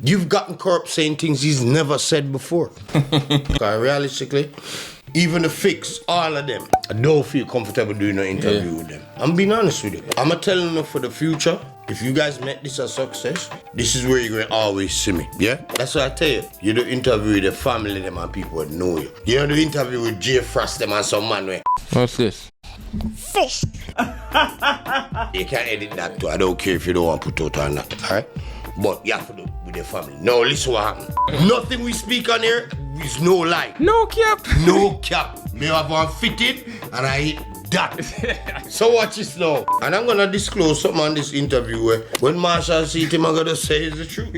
You've gotten Kurrupt saying things he's never said before. Because realistically, even the Fix, all of them, I don't feel comfortable doing an interview with them. I'm being honest with you. I'm telling you for the future, if you guys make this a success, this is where you're going to always see me. Yeah? That's what I tell you. You do interview with the family, them and people that know you. You don't do interview with Jay Frost, them and some man. What's this? Fish. You can't edit that too. I don't care if you don't want to put out or not. Alright? But you have to do it with the family. Now listen what happened. Nothing we speak on here is no lie. No cap. No cap. Me have one fitted and I hit that. So watch this now. And I'm gonna disclose something on this interview where when Marshall sees him, I'm gonna say it's the truth.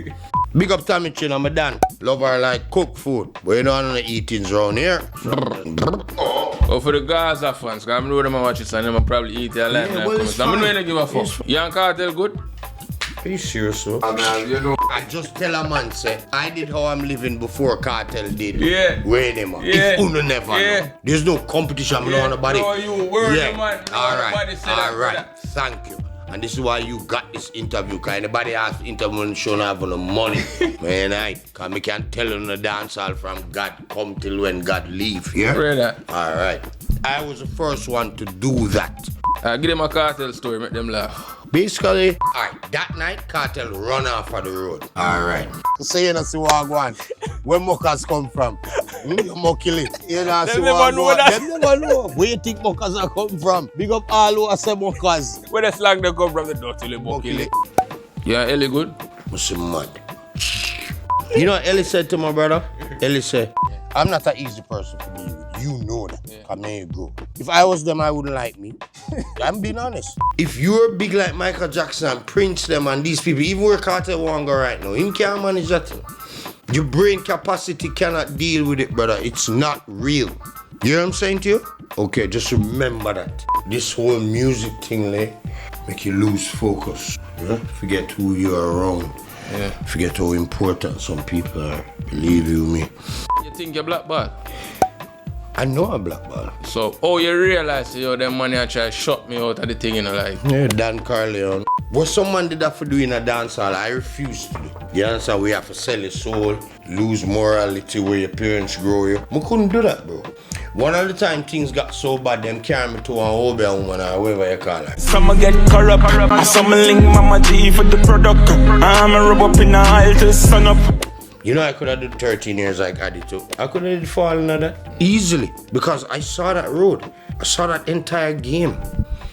Big up Tommy Chin, I'm a Dan. Love her like cook food. But you know I don't eat things around here. Oh, for the Gaza fans, because I know them watch this and them probably eat their life. Yeah, well, it's I'm fine. not give a fuck. You and Cartel good? Are you serious, sir? Man, you know. I just tell a man, say, I did how I'm living before Cartel did. Yeah. Where them are. Yeah. If Uno never know. There's no competition, yeah. Nobody. No, you word yeah. man. All right. Thank you. And this is why you got this interview, because anybody has interview and show not have no money. Man, because me can tell you the dancehall from God come till when God leave. Yeah? Brother. All right. I was the first one to do that. Give them a Cartel story, make them laugh. Basically, alright, that night, Cartel run off of the road. Alright. So you know see what I want. Where Mucks come from? You muckle it. You know see what I want. Them never know. Where you think Mucks are come from? Big up all who are say Mucks. Where the slang they come from, the dirty little muckle. Yeah, Ellie good? What's mad? You know what Ellie said to my brother? Ellie said, I'm not an easy person to be with. You know that. Yeah. I mean, bro. If I was them, I wouldn't like me. I'm being honest. If you're big like Michael Jackson and Prince them and these people, even where Carter won't go right now, him can't manage that. Your brain capacity cannot deal with it, brother. It's not real. You know what I'm saying to you? Okay, just remember that. This whole music thing, make you lose focus. Yeah? Forget who you are around. Yeah. Forget how important some people are. Believe you me. You think you're blackball? I know I'm blackball. So, you realize, them money I try to shut me out of the thing, like. Yeah, Dan Carleon. What someone did that for doing a dancehall, I refuse to do. You understand? We have to sell your soul, lose morality where your parents grow you. We couldn't do that, bro. One of the time things got so bad, them carry me to an old woman or whatever you call her. Some get corrupt, some link Mama G for the product. I'm a rub up in the aisle to sun up. You know I could have done 13 years like I did too. I could have did falling at that easily because I saw that road. I saw that entire game.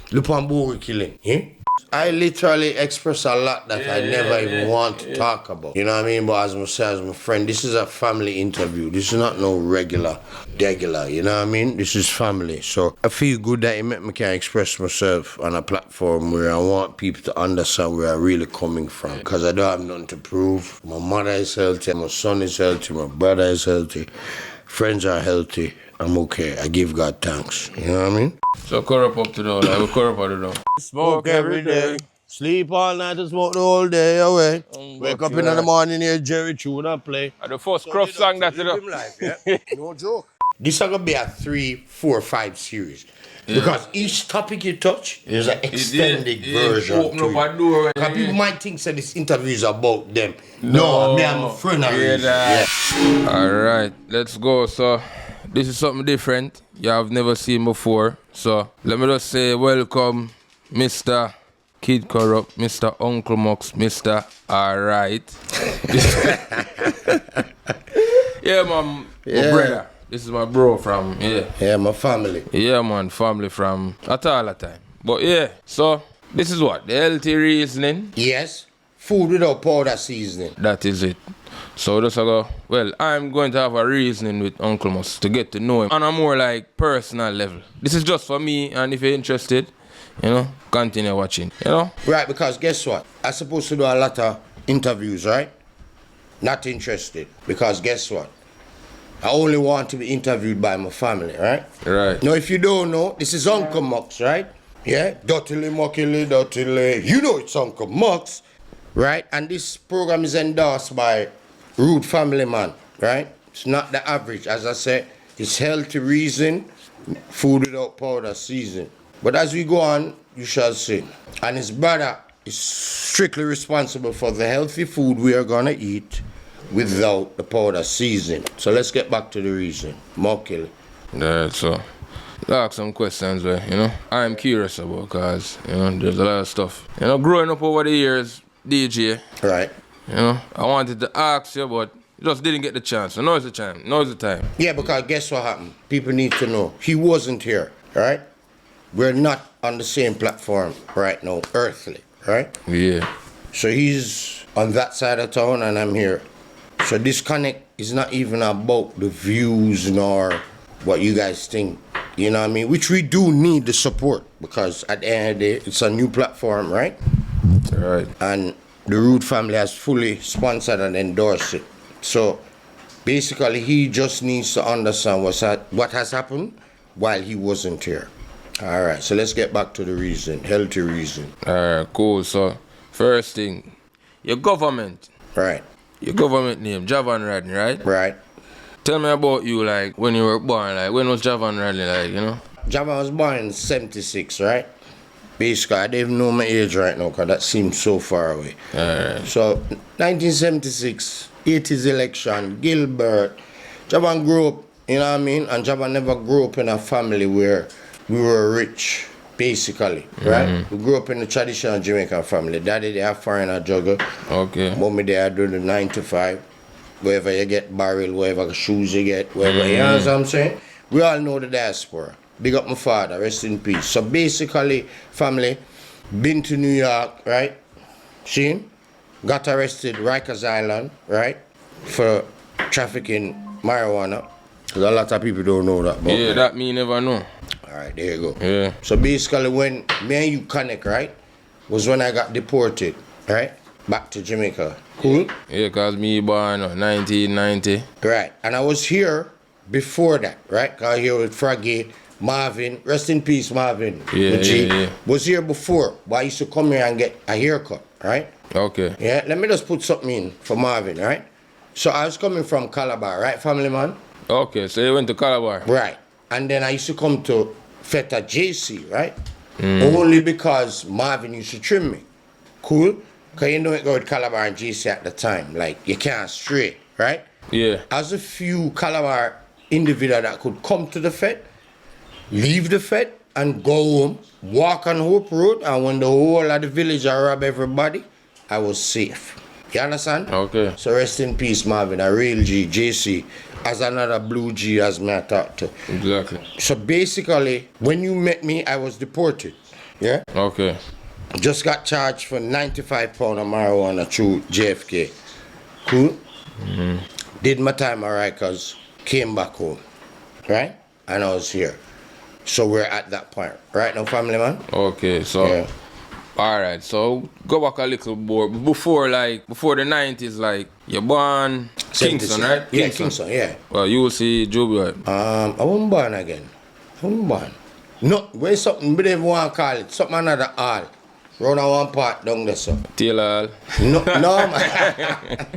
Lupambogo killing. Yeah? I literally express a lot that I never even want to talk about. You know what I mean? But as I say, as my friend, this is a family interview. This is not no regular, you know what I mean? This is family. So I feel good that it make me can express myself on a platform where I want people to understand where I'm really coming from. Because I don't have nothing to prove. My mother is healthy, my son is healthy, my brother is healthy, friends are healthy. I'm okay. I give God thanks. You know what I mean? So Kurrupt up to the I will Kurrupt out of the Smoke every day. Sleep all night and smoke the whole day away. Wake up in the morning here, Jerry tune and play. The first Kurrupt song that you know. Yeah? No joke. This is going to be a 3, 4, 5 series. Yeah. Because each topic you touch, there's an extended version. Open up a door. Because people might think that this interview is about them. No, me and my friend are yeah. Alright, let's go. So this is something different you have never seen before. So let me just say welcome, Mr. Kid Kurrupt, Mr. Uncle Mucks, Mr. Alright. Yeah, man, my brother. This is my bro from, Yeah, my family. Yeah, man, family from at all the time. But yeah, so this is what? The healthy reasoning? Yes. Food without powder seasoning. That is it. So just I go, well, I'm going to have a reasoning with Uncle Mucks to get to know him on a more like personal level. This is just for me, and if you're interested, continue watching, Right, because guess what? I'm supposed to do a lot of interviews, right? Not interested, because guess what? I only want to be interviewed by my family, right? Right. Now, if you don't know, this is Uncle Mucks, right? Yeah? Dottily, muckily, dottily. You know it's Uncle Mucks, right? And this program is endorsed by Root Family Man, right? It's not the average. As I said, it's healthy reason, food without powder season. But as we go on, you shall see. And his brother, is strictly responsible for the healthy food we are gonna eat without the powder seasoning. So let's get back to the reason. More kill. Yeah, so ask some questions where, you know, I'm curious about, cause, you know, there's a lot of stuff. You know, growing up over the years, DJ, Right. you know, I wanted to ask you, but just didn't get the chance. So now is the time. Now is the time. Yeah, because guess what happened? People need to know. He wasn't here, right? We're not on the same platform right now, earthly, right? Yeah. So he's on that side of town and I'm here. So this connect is not even about the views nor what you guys think. You know what I mean? Which we do need the support because at the end of the day, it's a new platform, right? Right. And the Root family has fully sponsored and endorsed it. So basically, he just needs to understand what has happened while he wasn't here. All right, so let's get back to the reason, healthy reason. Alright, cool. So, first thing, your government. Right, Your government name, Javan Radney, right? right. Tell me about you, like, when you were born, like, when was Javan Radney, like, you know? Java was born in 76, right? Basically, I don't even know my age right now because that seems so far away. Alright. So, 1976, 80s election, Gilbert. Java grew up, you know what I mean? And Java never grew up in a family where we were rich, basically, right? We grew up in a traditional Jamaican family. Daddy, they have foreigner juggle. Okay. Mommy, they are doing the 9 to 5. Wherever you get barrel, wherever shoes you get, wherever, you know what I'm saying? We all know the diaspora. Big up my father, rest in peace. So basically, family, been to New York, right? Seen? Got arrested, Rikers Island, right? For trafficking marijuana. Because a lot of people don't know that. But Yeah, that me never know. all right, there you go. Yeah. So basically, when me and you connect, right, was when I got deported, right, back to Jamaica. Cool? Yeah, cause me born 1990. Right. And I was here before that, right? Cause here with Fraggy, Marvin, rest in peace, Marvin. Yeah, the G. yeah. Was here before, but I used to come here and get a haircut, right? Okay. Yeah, let me just put something in for Marvin, right? So I was coming from Calabar, right, family man? Okay, so you went to Calabar. Right. And then I used to come to Feta JC, right? Only because Marvin used to trim me. Cool? Because you know it go with Calabar and JC at the time. Like, you can't stray, right? Yeah. As a few Calabar individual that could come to the Fed, leave the Fed, and go home, walk on Hope Road, and when the whole of the village I rob everybody, I was safe. You understand? Okay. So rest in peace, Marvin, a real G, JC, as another blue G as me I talk to. Exactly. So basically, when you met me, I was deported. Yeah? Okay. Just got charged for 95 pounds of marijuana through JFK. Cool? Did my time at Rikers, came back home. Right? And I was here. So we're at that point. Right now, family man? Okay, so Yeah. alright, so go back a little more. Before the 90s, like you're born Kingston, right? Yeah, Kingston, yeah. Well, you will see Joby. I wasn't born again. I wasn't born. No, where's something, we don't even want to call it. Something another all. Round on one part down there, so. Taylor. No, man.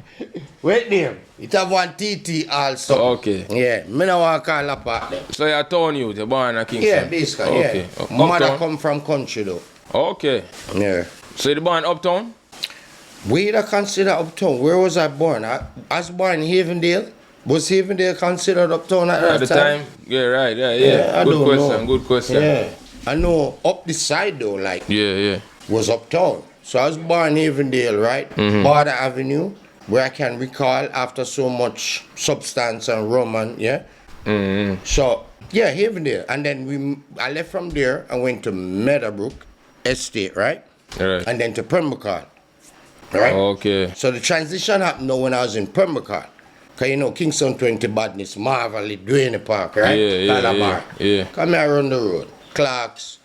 Wait there. It have one TT also. Okay. Yeah, me no want to call that part there. So you're town youth, you're born in Kingston? Yeah, basically, Okay. yeah. Mother Uptown? come from country though. Okay. Yeah. So you're born uptown? Where did I consider uptown? Where was I born? I was born in Havendale. Was Havendale considered uptown at At that the time? Yeah, right, yeah. Yeah, I Good don't question, know. good question. Yeah. I know up this side though, like, Yeah. was uptown. So I was born in Havendale, right? Border Avenue, where I can recall after so much substance and rum and, yeah? So, yeah, Havendale. And then I left from there and went to Meadowbrook Estate, right? Right. And then to Pembrokeshire, right? Okay. So the transition happened now when I was in Pembrokeshire. Because you know, Kingston 20 badness, Marvel, Dwayne Park, right? Yeah. Calabar. Yeah. Come here on the road. Clarks,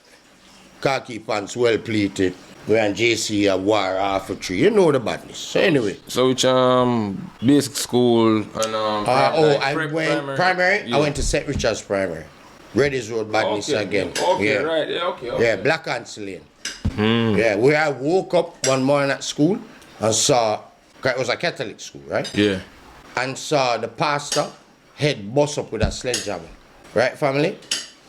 khaki pants, well pleated. We're on JC, a war, half a tree. You know the badness. So anyway. So which basic school and I went primary. Yeah. I went to St. Richard's Primary. Reddy's Road badness again. Okay, Yeah. right. Yeah, okay. Yeah, Black Ants Lane. Yeah, where I woke up one morning at school and saw, 'cause it was a Catholic school, right? Yeah. And saw the pastor head bust up with a sledgehammer. Right, family?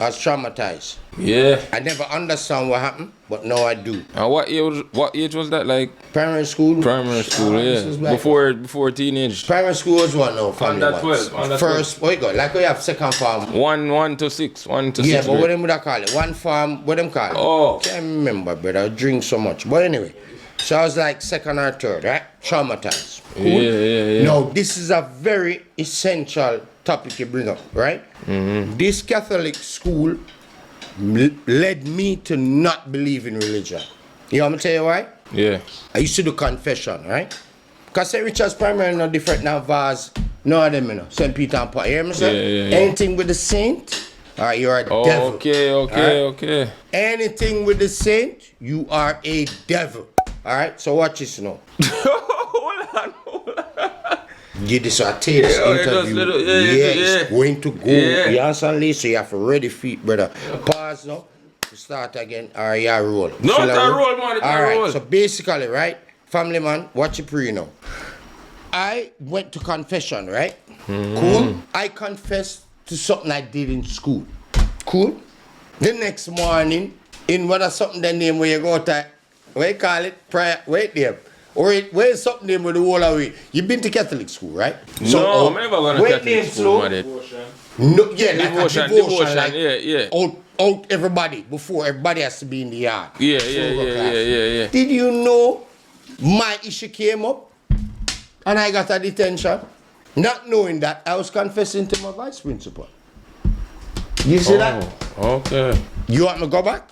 I was traumatized. Yeah. I never understand what happened, but now I do. And what age was that? Like Primary school. primary school, This yeah. is like- Before teenage. Primary school was one now. Family Under ones. 12, under First, what you got? Like we have second farm. 1 to 6. 1 to Yeah, 6. but what grade. them would I call it? One farm, what them call it? Oh. Can't remember, brother. I drink so much. But anyway, so I was like second or third, right? Traumatized. Cool? Yeah. Now, this is a very essential topic you bring up, right? This Catholic school led me to not believe in religion. You want me to tell you why? Yeah. I used to do confession, right? Because St. Richard's Primary no different than Vaz, no of them, you know. St. Peter and Paul. You hear me say? Yeah. Anything with the saint, you're a devil. Okay. Anything with the saint, you are a devil. Alright, so watch this now. Hold on. Give this a taste interview. It's going to go. Yeah. You understand, Lee? So you have to ready feet, brother. Pause now. Start again. Alright, yeah, roll. No, it's a roll, man. It's a roll. Alright, so basically, right? Family man, watch it pre now. I went to confession, right? Cool. I confessed to something I did in school. Cool. The next morning, in what is something the name where you go to, what you call it? Prayer, wait there. Or where's something name with the whole away? You've been to Catholic school, right? No, I'm never going to Catholic school, man. No, yeah, like Devotion, like yeah. Out everybody, before everybody has to be in the yard. Yeah. Did you know my issue came up and I got a detention? Not knowing that, I was confessing to my vice principal. You see that? Okay. You want me to go back?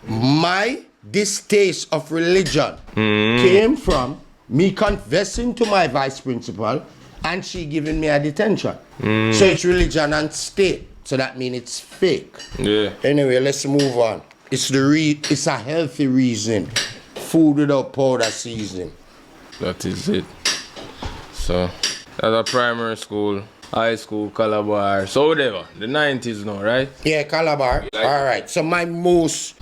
My distaste of religion came from me confessing to my vice principal and she giving me a detention. So it's religion and state. So that means it's fake. Yeah. Anyway, let's move on. It's it's a healthy reason. Food without powder seasoning. That is it. So, that's a primary school, high school, Calabar. So whatever. The 90s now, right? Yeah, Calabar. Like all right. So my most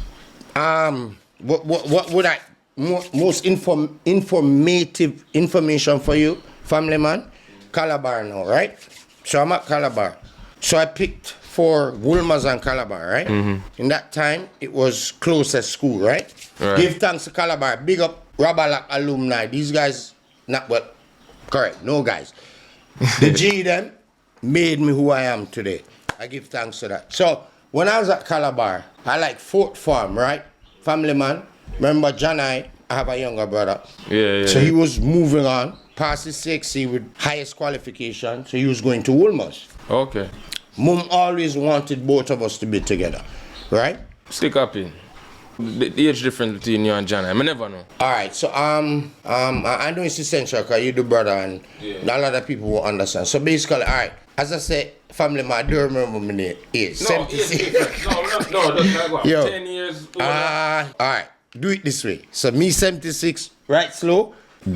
what would I most informative information for you, family man? Calabar now, right? So I'm at Calabar. So I picked for Wolmer's and Calabar, right? In that time, it was closest school, right? Give thanks to Calabar. Big up Rabalak alumni. These guys, correct, no guys. The G them made me who I am today. I give thanks to that. So, when I was at Calabar, I like fourth form, right? Family man. Remember John I have a younger brother. Yeah. So he was moving on, past his 6C with highest qualification. So he was going to Wolmer's. Okay. Mom always wanted both of us to be together, right? Stick up in. The age difference between you and John, I never know. All right, so I know it's essential because you're the brother and a lot of people will understand. So basically, all right, as I said, family man, I don't remember my name. Age, 76. No, that's not go. Yo. 10 years older. All right, do it this way. So me 76, right slow,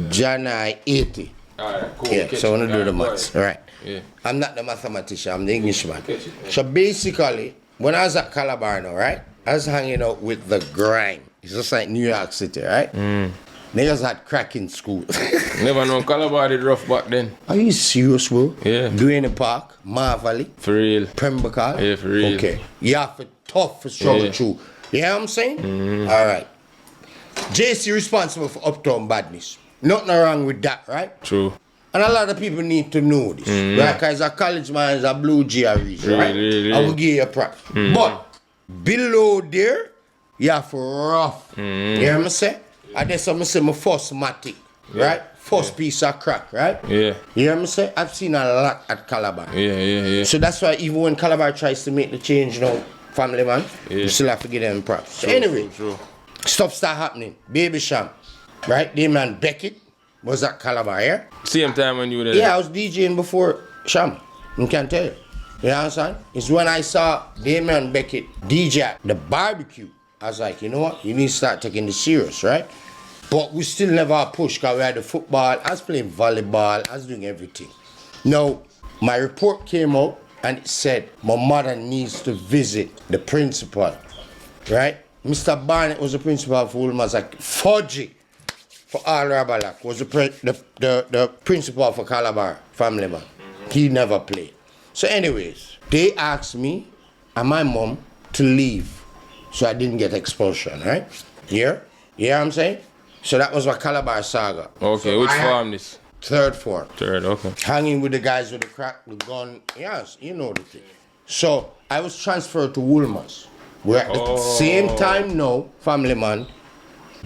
John I 80. All right, cool. Yeah, Catch so I it. want to do the All right, maths. go All ahead. right. Yeah. I'm not the mathematician, I'm the Englishman. Catch it. So basically, when I was at Calabar now, right, I was hanging out with the grind. It's just like New York City, right? Niggas had crack in school. Never know, Calabar did rough back then. Are you serious, bro? Yeah. Duane Park, Marvally, For real. Pembroke. Yeah, for real. Okay. You have to tough for struggle Yeah. through. You hear what I'm saying? All right. JC responsible for uptown badness. Nothing wrong with that, right? True. And a lot of people need to know this. Right? Because a college man is a blue GRE, right? Really. I will give you a props. But below there, you have to rough. You hear me say? And then some say my first matic, right? First piece of crack, right? Yeah. You hear me say? I've seen a lot at Calabar. Yeah. So that's why even when Calabar tries to make the change now, family man, you still have to give them props. So anyway, True. stuff start happening. Baby Sham, right? The man Beckett was at Calabar, yeah? Same time when you were there. Yeah, I was DJing before Sham. I can tell you. You understand? It's when I saw Damien Beckett DJ at the barbecue. I was like, you know what? You need to start taking this serious, right? But we still never pushed because we had the football. I was playing volleyball. I was doing everything. Now, my report came out and it said my mother needs to visit the principal, right? Mr. Barnett was the principal for Wolmer's. Fudgy for all Rabalak was the principal for Calabar, family man. He never played. So anyways, they asked me and my mom to leave so I didn't get expulsion, right? Yeah? You know what I'm saying? So that was my Calabar saga. Okay, so which form this? Third form. Third, okay. Hanging with the guys with the crack, the gun. Yes, you know the thing. So I was transferred to Woolmers. We're at the same time now, family man.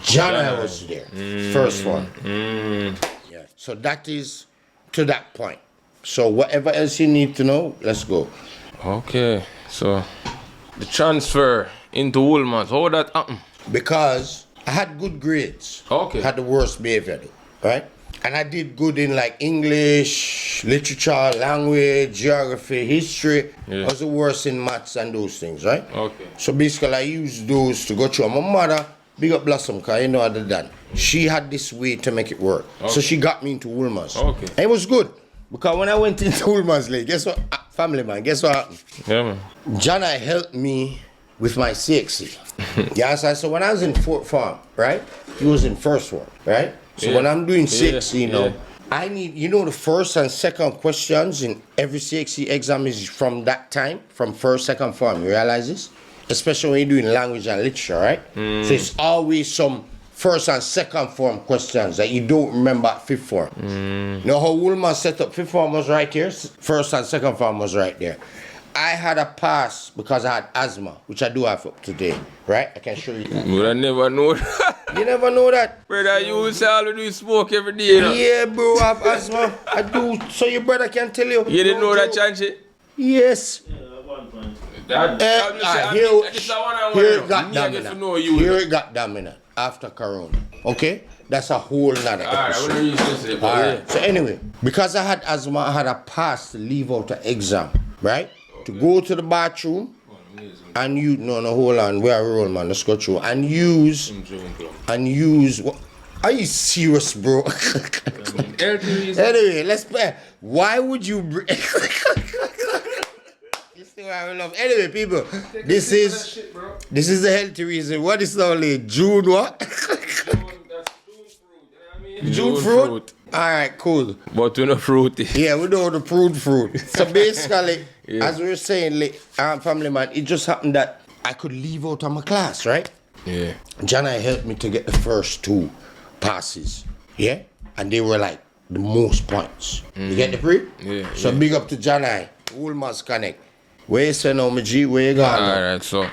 Jana was there. First form. Yeah. So that is to that point. So whatever else you need to know, let's go. Okay, so the transfer into Woolmans, how that happen? Because I had good grades. Okay. Had the worst behavior, though, right? And I did good in like English, literature, language, geography, history. Yeah. I was the worst in maths and those things, right? Okay. So basically I used those to go through. My mother, big up Blossom, because you know other than. She had this way to make it work. Okay. So she got me into Woolmers. Okay. And it was good. Because when I went into Woolmers, like, guess what? Family man, guess what happened? Yeah, man. Jana helped me with my CXC. Yeah, so when I was in fourth form, right? He was in first form, right? So when I'm doing CXC, you know, I need, you know, the first and second questions in every CXC exam is from that time, from first, second form. You realize this? Especially when you're doing language and literature, right? So it's always some first and second form questions that you don't remember at fifth form. You know how Woolman set up? Fifth form was right here, first and second form was right there. I had a pass because I had asthma, which I do have up today, right? I can show you that. But I never know that. You never know that? Brother, you say all do smoke every day, you know? Yeah, bro, I have asthma. I do. So your brother can tell you. You didn't know that, Chanchi? Yes. Here it got dominant. Here it got dominant after Corona. Okay? That's a whole nother episode. Alright. So anyway, because I had asthma, I had a pass to leave out the exam, right? To go to the bathroom and you hold on, we are roll, man. Let's go through and use what? Are you serious, bro? Anyway, let's play. Why would you Anyway, people, this is the healthy reason. What is the only June what? June fruit? Alright, cool. But we know fruity. Yeah, we know the fruit. So basically, as we were saying, family man, it just happened that I could leave out of my class, right? Yeah. Jana helped me to get the first 2 passes. Yeah? And they were like the most points. You get the pre? Yeah. So big up to Jana. Woolmans Connect. Where you say now, my G? Where you going? Alright, so.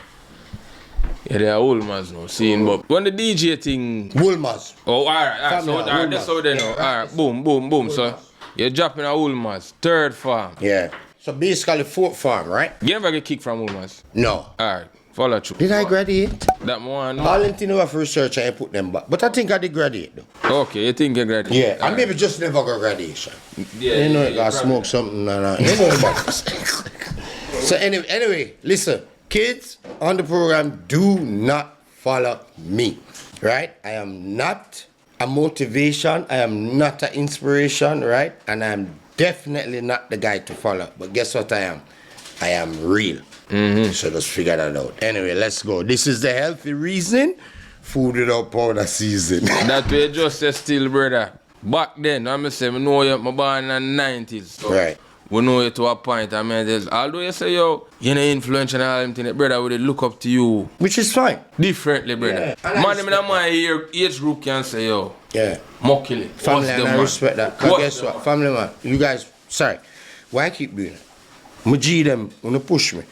Yeah, they are Woolmans now, seeing, but when the DJ thing. Woolmans. Oh, alright, so that's how they know. Alright, boom. So you're dropping a Woolmans, third farm. Yeah. So basically, fourth farm, right? You never get kicked from Woolmans? No. Alright, follow through. Did I graduate? That one. All them things I for research, I put them back. But I think I did graduate though. Okay, you think you graduate? Yeah, I maybe just never got graduation. Yeah, you know, you gotta smoke something. You know about this. So anyway, listen, kids on the program, do not follow me, right? I am not a motivation. I am not an inspiration, right? And I'm definitely not the guy to follow. But guess what I am? I am real. So just figure that out. Anyway, let's go. This is the healthy reason. Food without powder season. That way just say still, brother. Back then, I'm saying, I know you, I'm born in the 90s. So Right. We know you to a point. I mean, although you say, yo, you're influential and all them things, brother, we look up to you. Which is fine. Differently, brother. Yeah, Man, in my age group can say, yo, Yeah. Muckily. Family, and I respect that. Because guess what? Family man, you guys, sorry. Why I keep doing it? I'm G them, wanna push me.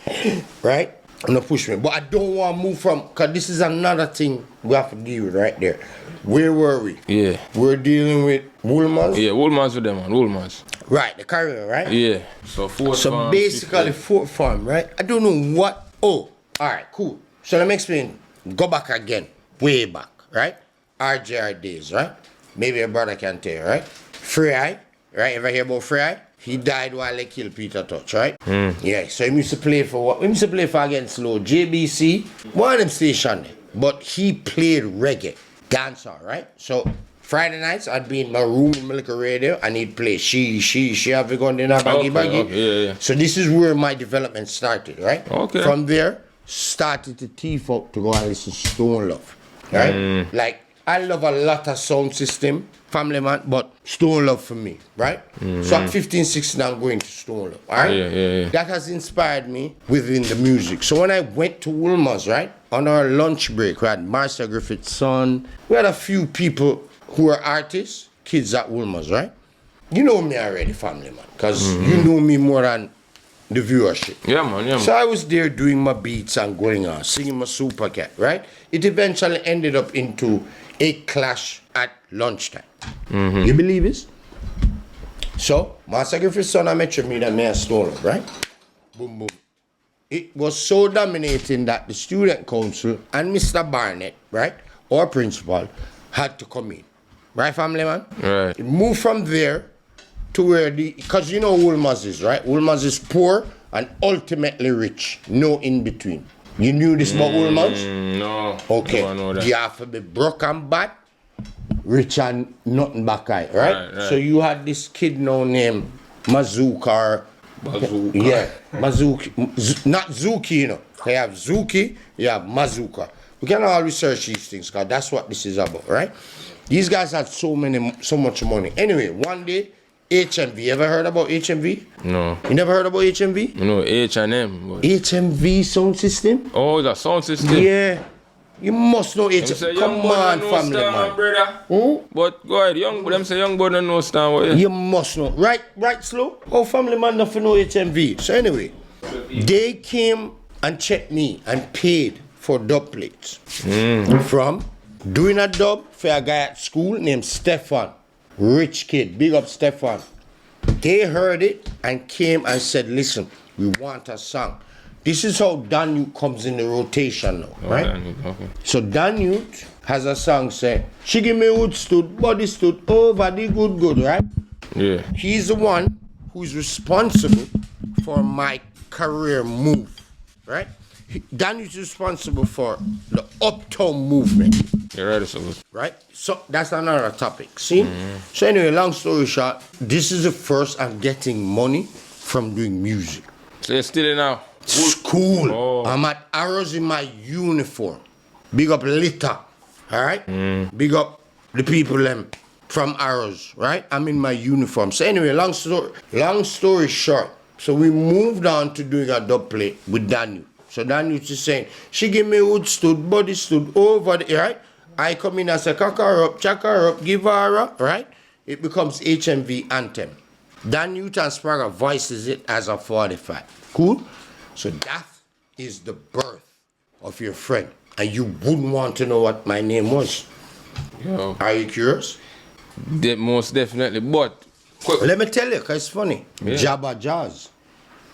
Right? Wanna push me. But I don't want to move from, because this is another thing we have to deal with right there. Where were we? Yeah. We're dealing with Woolmans. Yeah, Woolmans with them, man. Woolmans. Right, the career, right? Yeah. So fourth So farm, basically, fourth farm, right? I don't know what. Oh, all right, cool. So let me explain. Go back again, way back, right? RJR days, right? Maybe a brother can tell you, right? Free Eye, right? Ever hear about Free Eye? He died while they killed Peter Touch, right? Yeah, so he used to play for what? He used to play for Against Slow, JBC, one of them station there. But he played reggae, dancehall, right? So Friday nights, I'd be in my room in Milk Radio and he'd play she have a gun in a baggy. Okay, yeah. So this is where my development started, right? Okay. From there, started to teeth up to go and listen to Stone Love, right? Like, I love a lot of sound system, family man, but Stone Love for me, right? So at 15, 16, I'm going to Stone Love, all right? Yeah. That has inspired me within the music. So when I went to Woolmer's, right, on our lunch break, we had Marcia Griffith's son. We had a few people who are artists, kids at Woolmer's, right? You know me already, family man, because you know me more than the viewership. Yeah, man. So I was there doing my beats and going on, singing my Super Cat, right? It eventually ended up into a clash at lunchtime. You believe this? So, Master Griffith's son, I met you, me that man stole it, right? Boom, boom. It was so dominating that the student council and Mr. Barnett, right, our principal, had to come in. Right, family man? Right. It moved from there to where because you know Woolmer's is, right? Woolmer's is poor and ultimately rich. No in between. You knew this about Woolmer's? No. Okay. No, I know that. You have to be broke and bad, rich and nothing back eye, right? Right. So you had this kid now named Mazuka. Bazooka. Yeah, Mazuki. Not Zuki, you know. You have Zuki, you have Mazuka. We can all research these things because that's what this is about, right? These guys had so much money. Anyway, one day, HMV. Ever heard about HMV? No. You never heard about HMV? You know H&M. But... HMV sound system? Oh, the sound system. Yeah. You must know HMV. Come on, family man. Brother. But go ahead, young, but them say young boy don't know Star. Yeah. You must know. Right, slow. Oh, family man nothing know HMV. So anyway, they came and checked me and paid for dub plates. From doing a dub for a guy at school named Stefan. Rich kid, big up Stefan. They heard it and came and said, listen, we want a song. This is how Danute comes in the rotation now, right? Okay. So Danute has a song say, she give me wood stood, body stood over the good, right? Yeah. He's the one who's responsible for my career move, right? Danute is responsible for the uptown movement. You're right, so. Right? So that's another topic. See? So anyway, long story short, this is the first I'm getting money from doing music. So you're still in now? School. Oh. I'm at Arrows in my uniform. Big up Lita. Alright? Big up the people from Arrows, right? I'm in my uniform. So anyway, long story short. So we moved on to doing a dub play with Danute. So Danute is saying, she give me wood stood, body stood over the, right? I come in and say, Kurrupt, Kurrupt, give her up, right? It becomes HMV anthem. Danute and Sprague voices it as a 45. Cool? So that is the birth of your friend. And you wouldn't want to know what my name was. Yo. Are you curious? Most definitely, but... Let me tell you, because it's funny. Yeah. Jabba Jazz.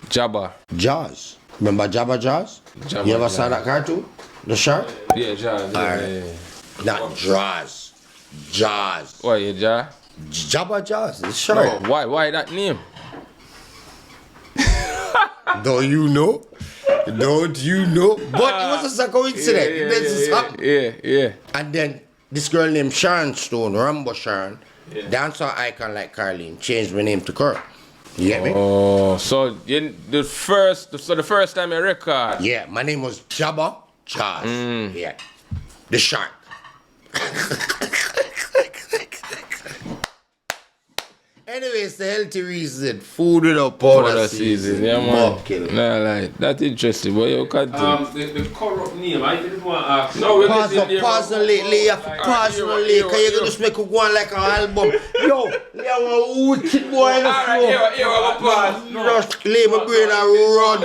Jabba. Jazz. Remember Jabba Jazz? Jabba You ever Jazz. saw that cartoon? The shark? Yeah, Jazz. Alright. Not Jaws. Jazz. Why, you Jazz? Jabba Jazz. The shark. No, why that name? Don't you know? Don't you know? But it was just a coincidence. This is happening. Yeah. And then this girl named Sharon Stone, Rambo Sharon, dancer icon like Carlene, changed my name to Kurrupt. You get me? Oh, so the first time you record? Yeah, my name was Jabba Jazz. Yeah. The shark. Anyway, it's the healthy reason. Food without powder season. Yeah, man. Kill. Nah, like, that's interesting, but you can't The Kurrupt name, I didn't want to ask. No, Pause on lately, you have to pause on lately, because you're going to make it go on like an album. Yo, lay one wicked boy in the floor. Just lay my brain and run.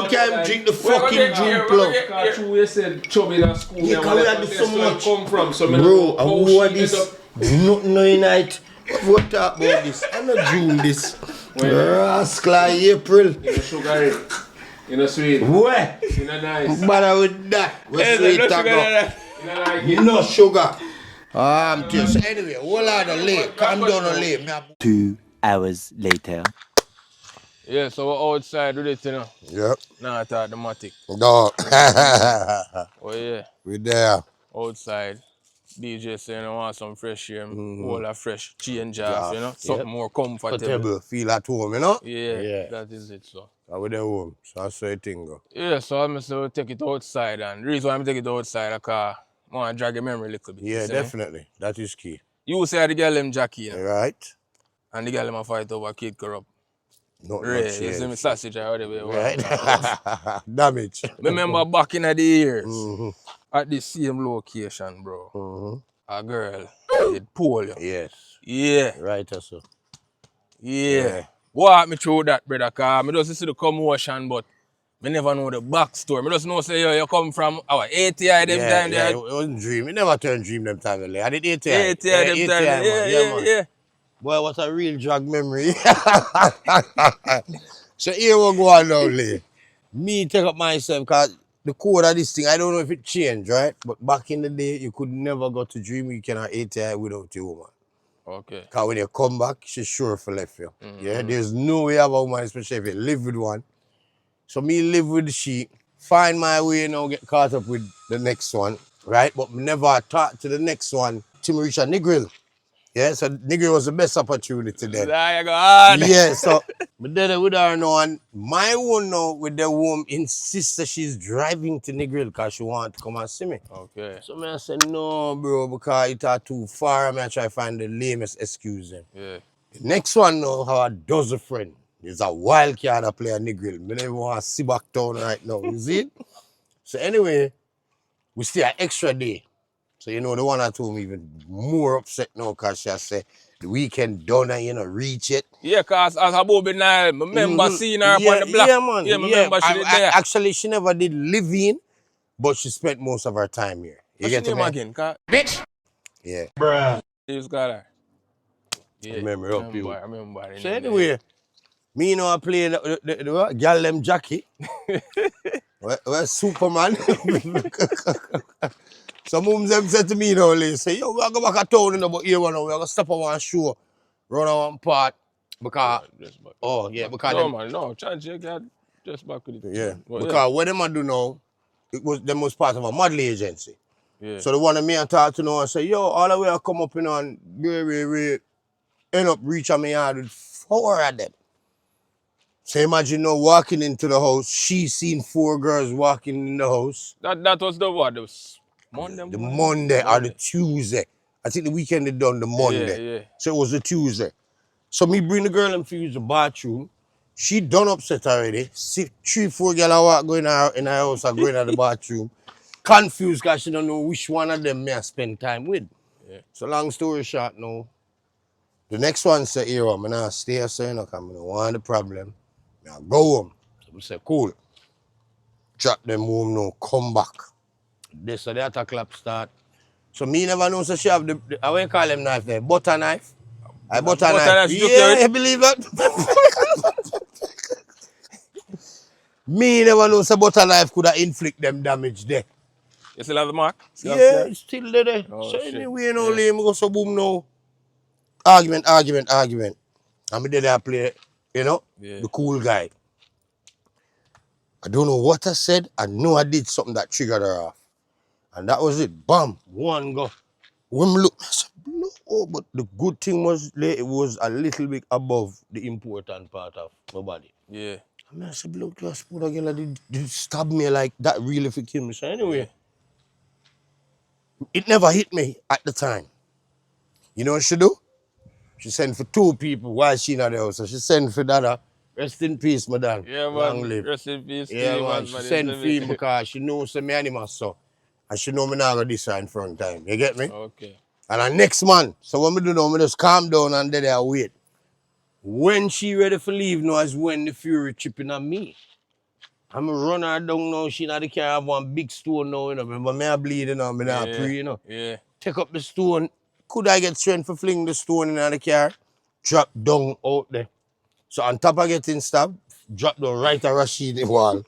You can't drink the fucking June plum. You said chubby in school. Yeah, because we had to so much. Come from, so Bro, and who are this? Nothing no night. What talk about this? I'm not June this. Rascal April. You know sugar, you know sweet, Where? you know nice. Bother with that. What's sweet talk about? You know like it. No sugar. I'm just anyway, hold on the lake. Calm down the lake. 2 hours later. Yeah, so we're outside with it, you know. Yep. Now I thought the matic. Dog. Oh yeah, We there. outside. DJ saying I want some fresh air, all a fresh change off, you know. Something more comfortable. Comfortable. Feel at home, you know? Yeah, that is it, so. So we there home. So that's how it thing go. Yeah, so I'm going to take it outside, and the reason why I'm taking it outside is because I want to drag your memory a little bit. Yeah, you see me? definitely. That is key. You say the girl them Jackie, you know, Right? and the girl them a fight over Kid Kurup. Not Ray, you see me change. sausage or whatever you want Right? to call it. Damage. Remember back in the years, Mm-hmm. at the same location, bro, Mm-hmm. a girl did pull you. Yes. Yeah, Right, so. yeah. Walk me through that, brother, cause I just see the commotion, but I never know the backstory. I just know say, yo, you come from our ATI them Yeah, time yeah, there. it wasn't dream. It never turned dream them time. I did ATI. ATI Yeah, them ATI, time there. man. Yeah, Man. yeah. Boy, what a real drug memory. So here we go on now, Lee. Me take up myself, because the code of this thing, I don't know if it changed, right? But back in the day, you could never go to Dream Weekend or ATI without your woman. Okay. Because when you come back, she's sure for left you. Mm-hmm. Yeah, there's no way have a woman, especially if you live with one. So me live with she, find my way now, get caught up with the next one, right? But me never talk to the next one till me reach a Negril. Yeah, so Negril was the best opportunity then. There you go hard. Yeah, so me did it with her now, and my one now with the woman insists that she's driving to Negril because she want to come and see me. Okay. So me I said, no, bro, because it's too far. I try to find the lamest excuse then. Yeah. The next one now, how a dozen friend. There's a wild card that play a Negril. Me never want to see back town right now, you see it? So anyway, we stay an extra day. So you know the one that told me even more upset now because she said the weekend done and you know reach it. Yeah, cause as a Bobby Nile, I remember seeing her up on the block. Yeah, man. Yeah, I remember she did there. Actually, she never did live in, but she spent most of her time here. You What's get your me? name again? Cause Yeah. she's got her. Yeah, Remember up you. I remember. So anyway, me you know I play the girl them Jackie. We're Superman. Some of them said to me, you know, they say, yo, we're going back to town, you know, but here, we're going to stop on one show, run on one part, because, because no, man, no, chance you got just back with it. yeah, But because what them do now, them was part of a modeling agency. yeah. So the one that me and talk to now and say, yo, all the way I come up in and end up reaching me yard with 4 of them. So imagine now walking into the house, she seen 4 girls walking in the house. That was the what? The Monday? The Monday or the Tuesday. I think the weekend they done the Monday. Yeah. So it was the Tuesday. So me bring the girl and use the bathroom. She done upset already. 3, 4 girls walk going out in her house and going to the bathroom. Confused because she don't know which one of them may I spend time with. Yeah. So long story short now, the next one said, here, I'm going to stay here, so you know, because I don't want the problem. I go home. So we say, cool. Drop them home now, come back. This so the attack clap start. So me never know so she have the how you call them knife there? Butter knife? I butter knife. Yeah, you believe that? Me never know so butter knife could have inflict them damage there. You still have the mark? Yeah, it's still there. Oh, so shit. anyway, no lame go so boom now. Argument. And me there I play, you know, the cool guy. I don't know what I said. I know I did something that triggered her off. And that was it. Bam. One go. When me look, I said, no, but the good thing was it was a little bit above the important part of my body. Yeah. I said, look, you sport again, did stab me like that really for kill me. So anyway, it never hit me at the time. You know what she do? She sent for 2 people while she not there. So she sent for Dada. Rest in peace, madam. Yeah, man. Long live. Rest in peace. Yeah, man. She sent for him because she knows some animals, so. And she know me not gonna this in front time. You get me? Okay. And the next man, so what me do now, me just calm down and then I wait. When she ready for leave now is when the fury tripping on me. I'm run her down now, she not the car have one big stone now, you know, but me I bleed, you know, me not pray, you know. Yeah. Take up the stone. Could I get strength for fling the stone in the car? Drop down out there. So on top of getting stabbed, drop down right at Rashid the wall.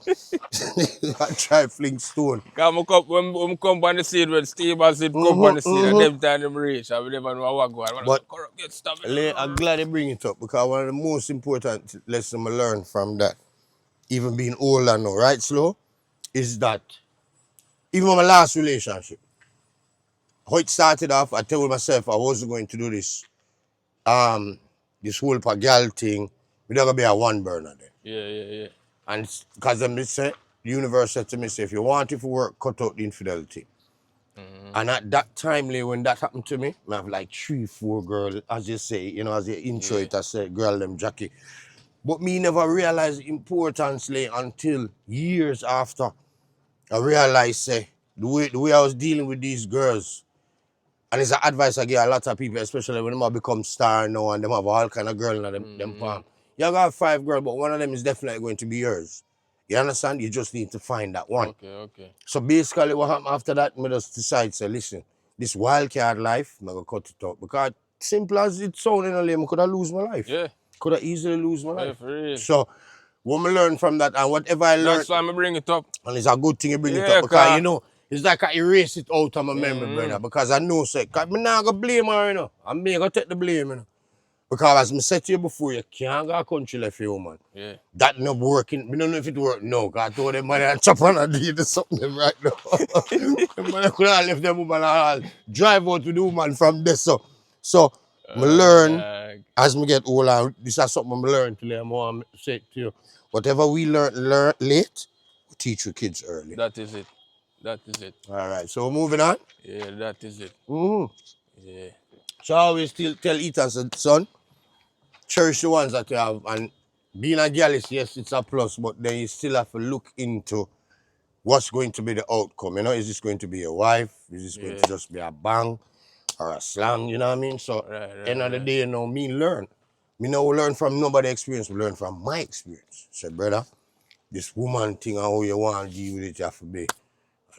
I try fling stone. Because when I come on the scene, when Steve and Sid come on the scene, and them time them reach, I will never know what go on. But Kurrupt get stabbed. I'm glad you bring it up because one of the most important lessons I learned from that, even being older now, right, Slow, is that even my last relationship, how it started off, I told myself I wasn't going to do this. This whole pagal thing, we're not gonna be a one burner there. Yeah. And because the universe said to me, say, if you want it to work, cut out the infidelity. And at that time, when that happened to me, I have like 3-4 girls, as you say, you know, as you intro it, I say, girl, them Jackie. But me never realized the importance until years after. I realized, say, the way I was dealing with these girls, and it's an advice I give a lot of people, especially when them become star now and them have all kind of girls in them palm. You got 5 girls, but one of them is definitely going to be yours. You understand? You just need to find that one. Okay. So basically what happened after that, I just decide, say, listen, this wildcard life, I'm going to cut it out. Because simple as it sounded, I could have lose my life. Yeah. Could have easily lose my life. For real. So what I learn from that, and whatever I learned, That's why I bring it up. and it's a good thing you bring it Yeah, up, because, car. you know, it's like I erase it out of my memory, brother, because I know, say, because I'm not going to blame her, you know. I'm going to take the blame, you know. Because as I said to you before, you can't go a country left you, man. Yeah. That not working. I don't know if it work now, because I told them money and chop on and do something right now. The man could have left them woman and drive out with the woman from there. So I learn as I get older, this is something I learn today. I'm going to say to you. Whatever we learn late, we teach your kids early. That is it. All right, so moving on. Yeah, that is it. Yeah. So I always tell Ethan, son, cherish the ones that you have, and being a girl is, yes, it's a plus, but then you still have to look into what's going to be the outcome. You know, is this going to be a wife? Is this going to just be a bang or a slang? You know what I mean? So end of the day, you know, me learn. Me no learn from nobody's experience, we learn from my experience. So brother, this woman thing and how you want to deal with it, you have to be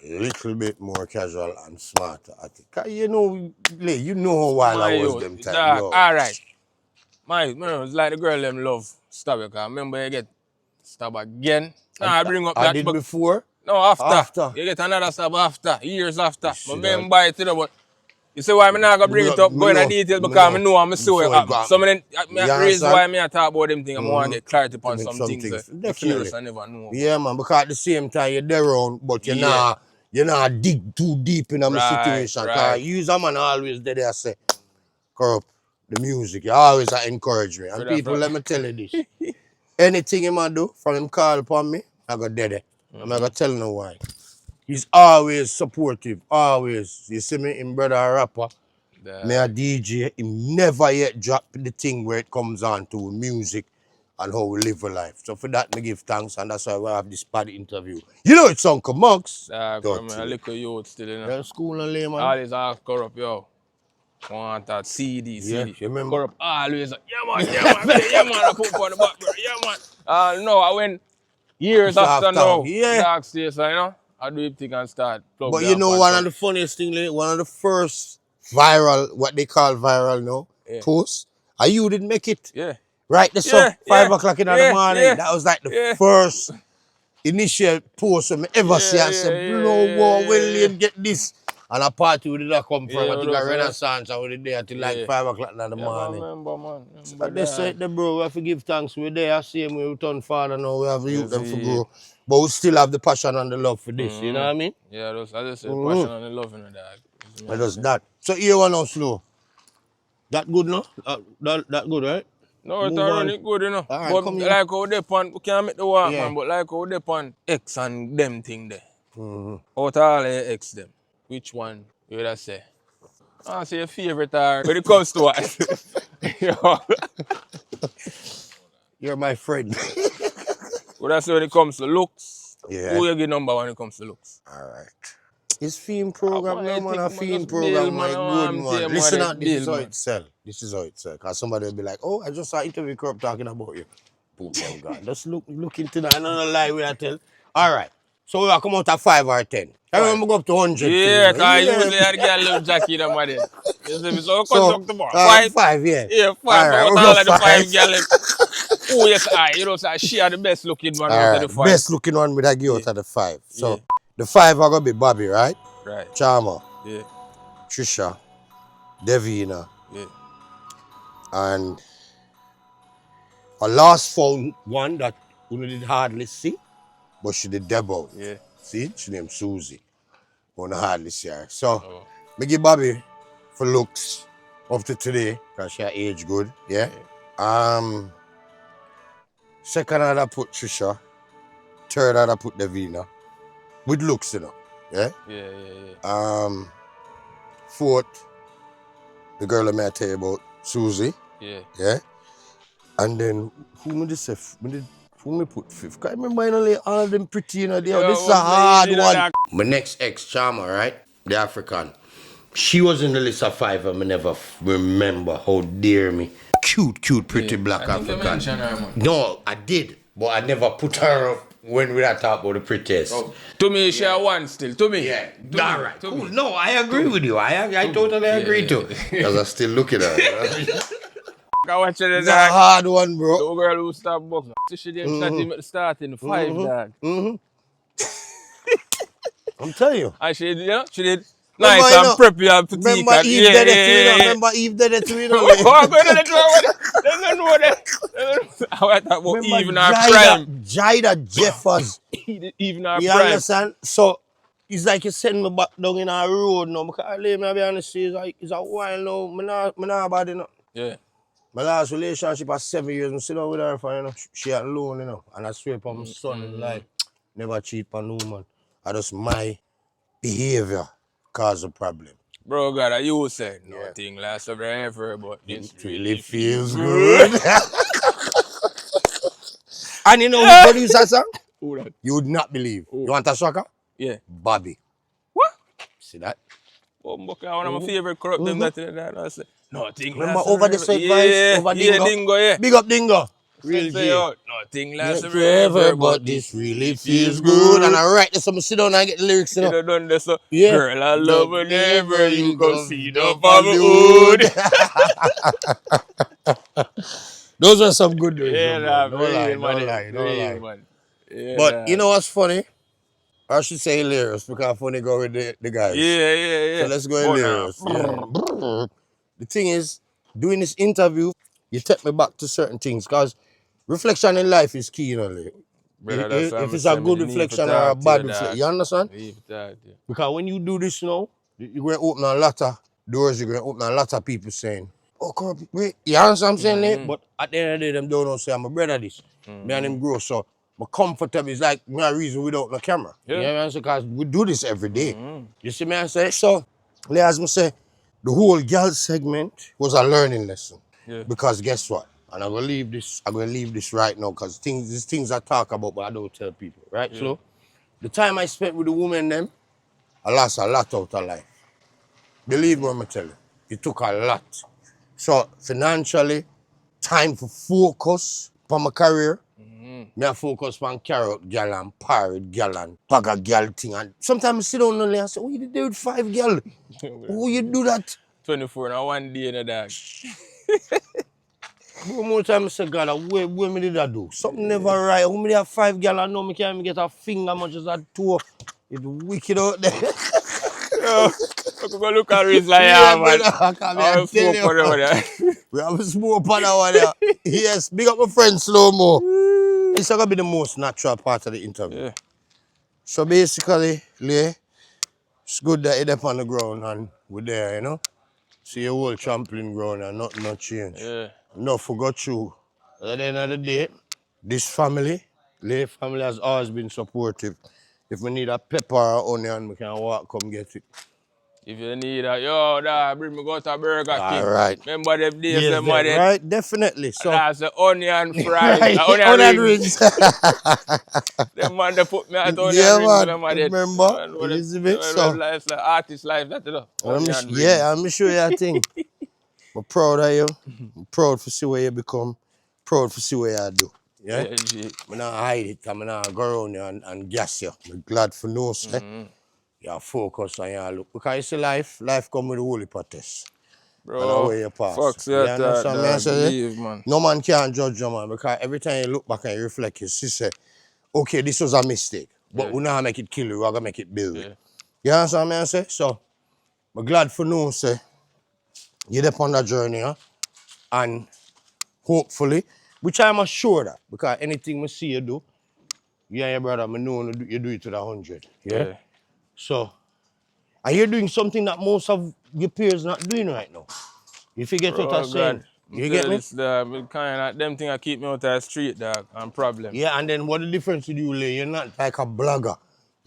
a little bit more casual and smarter at it. Cause you know, how wild I was them time. All right. It's like the girl them love stab you. Cause remember you get stab again. I bring up I that. did before. No, after. You get another stab after. Years after. Remember it, you know, but you see why I'm not gonna bring it up, go into details, because I know I'm see what happens. So the reason why I talk about them things, I want to get clarity upon some things. Definitely. Curious, I never know. Yeah, man, because at the same time you're there around, but you're not dig too deep in my situation. Because you a man always there say, Kurrup, the music, you always encourage me. And people, let me tell you this. Anything he might do, from him call upon me, I go dead it. I'm not going to tell no why. He's always supportive, always. You see me, him brother a rapper, me a DJ, he never yet drop the thing where it comes on to music and how we live a life. So for that, me give thanks, and that's why we have this party interview. You know it's Uncle Mucks. From a little youth still, you know. You're in school and lay, man. Always ask Kurrup, yo. Want that CD. You remember? Kurrup always like, yeah man, I put on the back, bro. Yeah man. No, I went years after now. Yeah. Dark Station, you know. I do it and start. But you know one of the funniest things, one of the first viral, what they call viral now, posts, and you didn't make it. Yeah. Right, the sun, 5 o'clock in the morning. That was like the first initial post I ever see. I said, blow, William, get this. And a party we did not come from. I think a Renaissance, I was there till like 5 o'clock in the morning. I remember, man. But they said, bro, we have to give thanks. We're there, same way we turn father now, we have the youth them for grow. But we still have the passion and the love for this, you know what I mean? Yeah, I just said passion and the love in the dog. That does that. So here one now slow. That good, no? That good, right? No, it's already good, you know. Right, but like how they pan, we can't make the work, man, but like how they pan X and them thing there. Out of all the X them, which one you would say? I say your favorite are when it comes to what? You're my friend. Would I say when it comes to looks? Yeah. Who you get number when it comes to looks? All right. It's theme program, no man, a theme program, my good man. Listen out, this is how it sell. This is how it sell. Because somebody will be like, oh, I just saw interview Kurrup talking about you. Boom, oh God. Just look into that. I don't lie when I tell. All right. So we will come out at 5 or 10. I remember go up to 100. Yeah, because usually I get a little Jackie them with it. So talk tomorrow. 5, yeah. Yeah, 5. All right, All of the 5 girls. Oh, yes, you know, so she are the best looking one out of the 5. Best looking one with a give out of the 5. So the 5 are going to be Bobby, right? Right. Charmer. Yeah. Trisha. Devina. Yeah. And a last found one that we did hardly see, but she did debut. Yeah. See? She named Susie. We hardly see her. So, me give Bobby for looks up to today, because she age good. Yeah. Second I'd put Trisha. Third I'd put Devina. With looks, you know. Yeah. Yeah. Fourth, the girl I tell you about, Susie. Yeah. Yeah. And then who me this say? Who me put fifth? Cause I remember all of them pretty, you know. This is a hard one. My next ex charmer, right? The African. She was in the list of 5 and I never remember. How dare me. Cute, pretty black I think you African. mentioned her, man. No, I did, but I never put her up when we talk about the prettiest. Oh, to me, she a one still. To me. Yeah, To all me, right, to cool. me. No, I agree with you. I totally agree too. Because I still look at her. I watch it, It's a dog. hard one, bro. The girl who stopped box. She didn't shot him at the starting 5, dog. I'm telling you. And she did, you know, she did Remember, nice you and know, preppy and petite. Remember and- Eve did it to me. Remember Eve did it to me. Oh, I'm going to the door. They don't know that. I want to talk about even our prime. Jida Jeffers. Even our You prime. understand? So it's like you send me back down in our road now. Because I live, I'll be honest, it's a while now. I'm not bad enough. Yeah. My last relationship was 7 years. I sit down with her for, you know, she alone, you know. And I swear upon my son in life, never cheat on no man. I just my behavior cause a problem. Bro, God, you said nothing lasts forever, but this It really feels good. And you know who produced that song? Who that? You would not believe. You want a sucker? Yeah. Bobby. What? See that? One of my favorite Kurrupt them that I said, nothing Remember lasts over the forever. set vibes? Over Dingo? Yeah, Dingo, yeah. Big up Dingo. Real Say, G. Nothing lasts Not forever, but this really feels good. And I write this, so I sit down and get the lyrics, you You know. know, done this, so, Yeah. girl, I love whenever you go see the Hollywood. fatherhood. Those are some good ones. Yeah, nah, Don't lie, real, don't man. lie, don't Real, lie. man. Yeah, But nah. you know what's funny? I should say hilarious because funny go with the guys. Yeah. So let's go Oh, hilarious. nah. Yeah. The thing is, doing this interview, you take me back to certain things because reflection in life is key, you know. Like. Brother, that's what If I'm it's a saying, good me need to reflection or talk a to bad you, reflection, dog. you understand? Need to talk to you. Because when you do this now, you're going to open a lot of doors, you're going to open a lot of people saying, oh, Kurrupt, wait. You understand what I'm saying? But at the end of the day, them don't know say I'm a brother this. Me and him grow, so I'm comfortable. It's like no reason without no camera. Yeah. You know what I'm saying? Because we do this every day. You see me I say? So, as me say, the whole girl segment was a learning lesson. Yeah. Because guess what? And I'm gonna leave this right now because these things I talk about, but I don't tell people, right? Yeah. So the time I spent with the woman them, I lost a lot out of life. Believe me when I tell you. It took a lot. So financially, time for focus on my career. Me I focus on Kurrupt girl and pirate girl and pagga girl thing. And sometimes I sit down and say, oh, you did it with 5 girl. Oh, you do that? 24 in one day in a dog. One more time I say, God, where me did I do? Something never right. Who me have 5 girl and know me can't even get a finger much as a 2. It's wicked out there. Yo, I could go look at his like, Yeah, man. brother, I can't I tell you. smoke over there. We have a smoke on that one there. Yes, big up my friend Slow Mo. It's gonna be the most natural part of the interview. Yeah. So basically, Lee, it's good that you're up on the ground and we're there, you know. See your whole trampling ground and nothing not change. Yeah. No forgot you. At the end of the day, this family, Lee family has always been supportive. If we need a pepper or onion, we can walk, come get it. If you need a, yo, dad, bring me go to Burger King. All right. Remember them days, Yes, them of them? right, definitely. So, That's the onion fries, right, onion rings. rings. Them man, they put me at onion Yeah, rings. man. Them of them. Remember? Man, what Elizabeth, them- so- Life's like artist life, that you know. Onion rings. Yeah, I'm sure you a thing. I'm proud of you. I'm proud for see where you become. Proud for see what you do. Yeah? Yeah, G. I'm not hide it. I'm not go around you and gas you. I'm glad for no, say. You focus on your look. Because you see life come with a whole heap of tests. And Bro, away you pass. fuck You that, understand me? I say, believe, man. no man can judge you, man. Because every time you look back and you reflect, you see, say, okay, this was a mistake. But Yeah. we're not going to make it kill you. We're going to make it build Yeah. it. You understand me? I say? So, I'm glad for no, say, you're up on that journey, huh? And hopefully, which I'm sure that, because anything I see you do, you and your brother, I know you do it to the 100. Yeah? So, and you're doing something that most of your peers not doing right now. You forget what I'm saying. You get me? Them thing I keep me out of the street, dog, and problem. Yeah, and then what the difference with you, Lee? You're not like a blogger.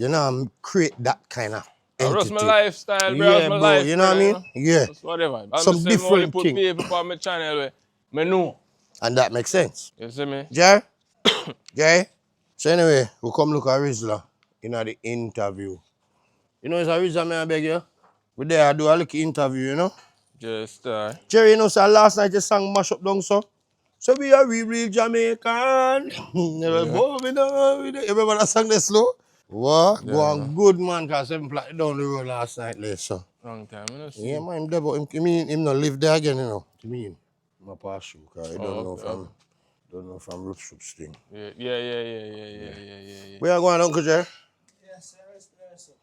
You know, create that kind of That's my entity. lifestyle, bro. Yeah, That's my bro, life, you know what I brother, mean? Yeah. That's whatever. I'm Some just saying, only different put thing. people on my channel where me know. And that makes sense. You see me? Jerry? Jerry? So anyway, we come look at Rizla in the interview. You know, it's a Rizla, man, I beg you. We there, I do a little interview, you know? Just, Jerry, you know, so last night the song mash up down, so. So we are real Jamaican. Never bore me down with it. You remember that song that slow? What? Yeah, Go on good, man, because 7 o'clock down the road last night, so. long time, you know, see. Yeah, man, him there, but him mean him not live there again, you know. You mean? My pass through, because I okay. don't know from Roots thing. Yeah. Where you going, Uncle Jerry? Yes, sir.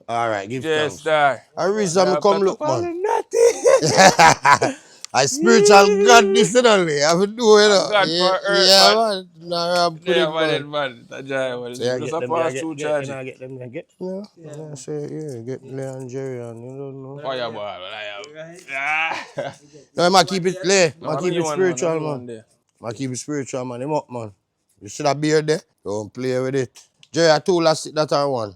All right, give Yes, thanks. sir. I reason me come look, man. Nothing. I spiritual God this and only. I would do it. God Yeah, for earth, yeah, man. man. Nah, I'm putting Yeah, man. man. That giant one. So yeah, Just get a them, pass through charge. get them, get them. Yeah, say, yeah, get Lay and Jerry and you don't know. Fireball. Ah. No, I might keep it Lay. No, I I keep know it one, spiritual, man. I know one man. there. I keep it spiritual, man. Him up, man. You see that beard there? Don't play with it. Jerry, I told us that are one.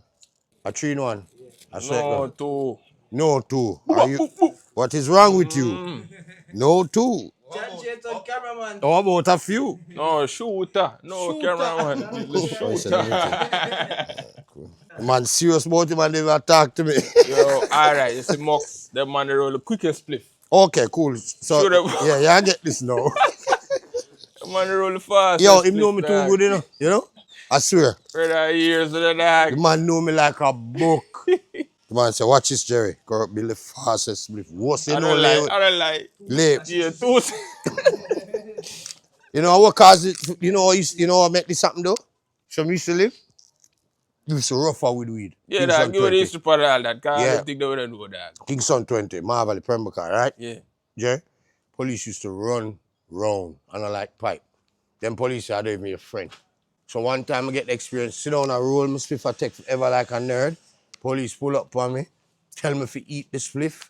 A 3-1. I swear No, to God. two. No 2. Are you? What is wrong with you? No 2. How about a few? No, shooter. No, cameraman. The shooter. Man, serious about him and never talk to me. Yo, alright, you see Mucks, them man they roll the quickest spliff. Okay, cool. So, Show them. yeah, I get this now. Them man they roll the fastest Yo, him know spliff, me too dog. good, you know? I swear. Brother, years of the The dog. man know me like a book. The man say, watch this, Jerry. Kurrupt be the fastest spliff. What's you I know, don't Lay? lie, I don't lie. Lay. Yeah, two. You know what cause it, you know what make this happen though? So me used to live, you used to rougher with weed. Yeah, dog, give me the history for all that, cause I Yeah. don't think they would do that. Kingston 20, Marvel, Pembroke, right? Yeah. Jerry? Police used to run round and I like pipe. Them police are doing me a friend. So one time I get the experience, sit down and roll my spliff I take forever like a nerd. Police pull up on me, tell me if I eat the spliff,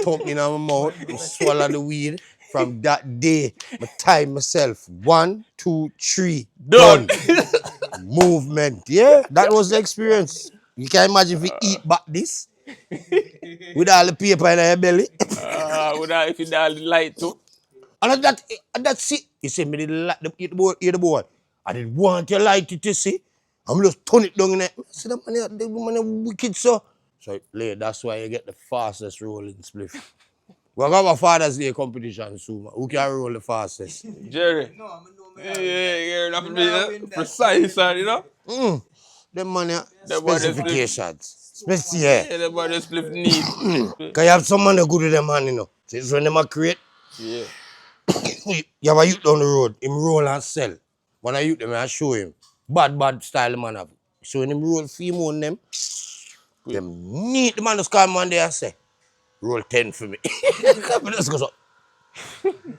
thump me in my mouth, and swallow the weed. From that day, I time myself. 1, 2, 3, done. Movement, yeah, that was the experience. You can imagine if you eat back this with all the paper in your belly. Without if you dial the light too. And that's it. You see, me didn't like the boy. I didn't want you light it, you see. I'm just turn it down in there. I said, the man wicked, so. So, that's why you get the fastest rolling spliff. We're going to have a Father's Day competition soon. Man. Who can roll the fastest? Jerry. Yeah, you're not be precise, you know? Them money, Them boy they specifications. Yeah. Yeah, the body split neat. Because you have some man good with them man, you know. So it's when them a create. Yeah. You have a youth down the road, him roll and sell. When I youth them, I show him. Bad style man have. So when him roll female on them neat the man just come one day and say, roll 10 for me. Let's go so.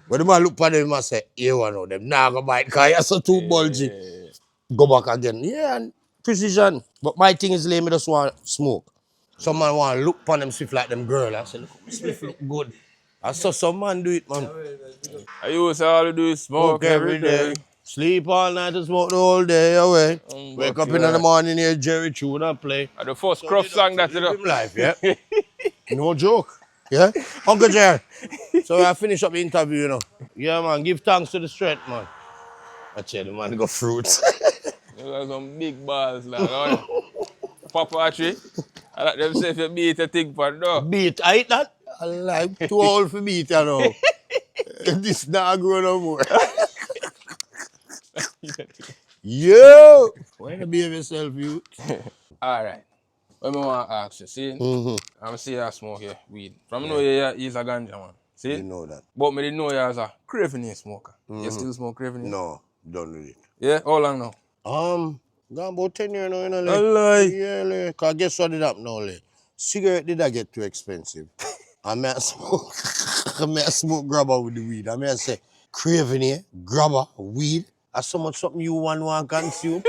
When the man look at them and say, here one of them, nah go bite, because you're so too bulgy. Go back again. Yeah, and precision. But my thing is, me just want smoke. Some man want to look upon them swift like them girl. I say, look, swift look good. I saw some man do it, man. I used to all to do is smoke every day. Sleep all night and smoke the whole day away. Wake up in the morning, hear Jerry tune and play. And the first Kurrupt song that you know. Live life, yeah. No joke. Yeah? Uncle Jerry. So I finish up the interview, you know. Yeah, man. Give thanks to the strength, man. I tell the man, go fruits. You got some big balls, like, Papa tree. I like them say if you beat a thing for no. Beat, I eat that? I like too old for beat, you know. This not grow no more. Yo! Why you behave yourself, you? Alright. What me want to ask you, see? I'm see you smoke your weed. From know you's a ganja man. See? You know that. But me didn't know you as a craving smoker. You still smoke craving? No, done with it. Yeah? How long now? Gone about 10 years now, you know, A lie. Yeah, like. Cause guess what did happen now, like? Cigarette did I get too expensive. I may smoke, grabber with the weed. I may say, craving here, grabber, weed. That's so much something you want to consume.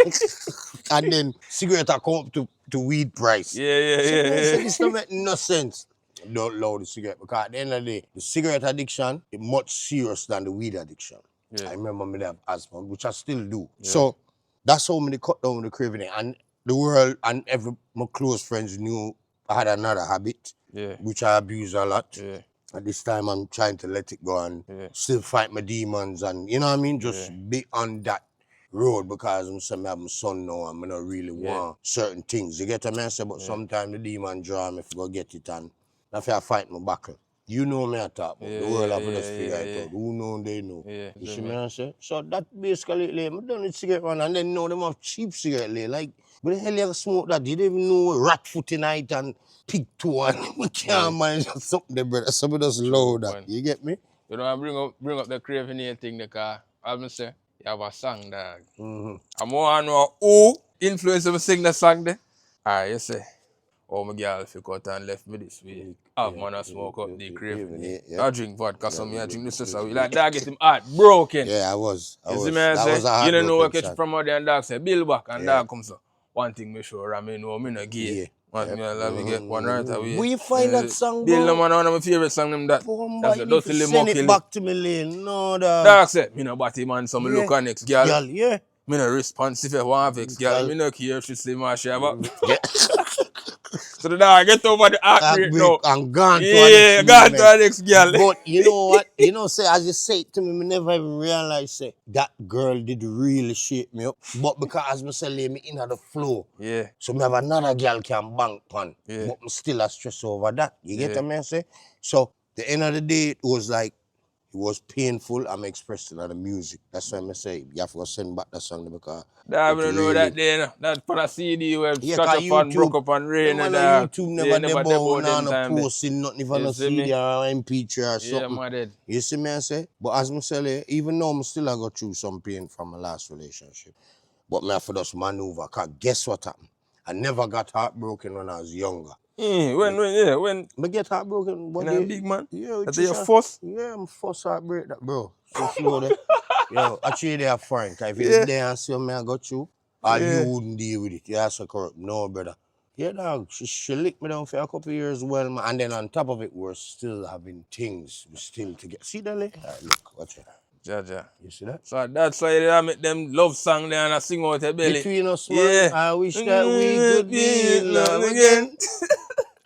And then cigarette are come up to weed price. Yeah. This don't make no sense. Don't allow the cigarette because at the end of the day, the cigarette addiction is much serious than the weed addiction. Yeah. I remember me have asthma, which I still do. Yeah. So that's how many cut down the craving. And the world and my close friends knew I had another habit, which I abuse a lot. At this time, I'm trying to let it go and still fight my demons and, you know what I mean? Just be on that road because I'm saying I have my son now and I don't really want certain things. You get what I mean? But sometimes the demon draw me if I go get it and that's why I fight my battle. You know me I talk about. The world have to just figure it out. Who know, they know. You see me I say? So that basically, like, I done with cigarette run and then know them have cheap cigarette, like, but the hell you smoke that? You don't even know rat foot in it and pig toe and we can't manage something there, brother. Somebody just load that. You get me? You know, I bring up the craving thing because as I say, you have a song, dog. I'm more know who influenced me sing the song there. Alright, you say, oh my girl if you cut and left me this way. Have man a smoke up the craving. I drink vodka, so I drink this so like that get him heart broken. Yeah, I was. You see me I say? You don't know what catch from out there and dog say, Bill back and dog comes so. One thing me sure I know me no gay. One me love me get one right away. Where you find that song, Bill no bro? man one of my favorite song them that. That's a If you Dusty send it Mucks. back to me, lane. No, dog. Dog say, me no batty man, so me look on next girl. Girl, yeah. Me no responsive if one vex girl. Me no care if she say my share back. So the dog get over the heartbreak now. And gone to Yeah, gone to the next girl. But you know what? You know, say, as you say it to me, me never even realize, say, that girl did really shape me up. But because me say, lay me in the flow. Yeah. So me have another girl can bank pan. Yeah. But me still a stress over that. You get what I say? So, the end of the day, it was like, it was painful. I'm expressing on the music. That's why I say you have to send back that song because I don't know that day. That for a CD where shut up and broke up and rain and YouTube never debo debo time. posting nothing if I no CD or MP3 or something. Yeah, man. You see me I say? But as I say, even though I'm still I go through some pain from my last relationship, but me have to just maneuver. Cause guess what happened? I never got heartbroken when I was younger. When I get heartbroken one a day. big man? Yeah, That's your first? Yeah, I'm first heartbreak that, bro. So slow there. Yo, actually they are fine. If it's there and see me I got you, you wouldn't deal with it. You ask her corrupt. No, brother. Yeah, dog. She licked me down for a couple of years well, man. And then on top of it, we're still having things. We're still together. See that, Lee? All right, look, watch it. Jaja. You see that? So that's why they make them love song there and I sing out their belly. Between us, man, I wish that we could be in love again.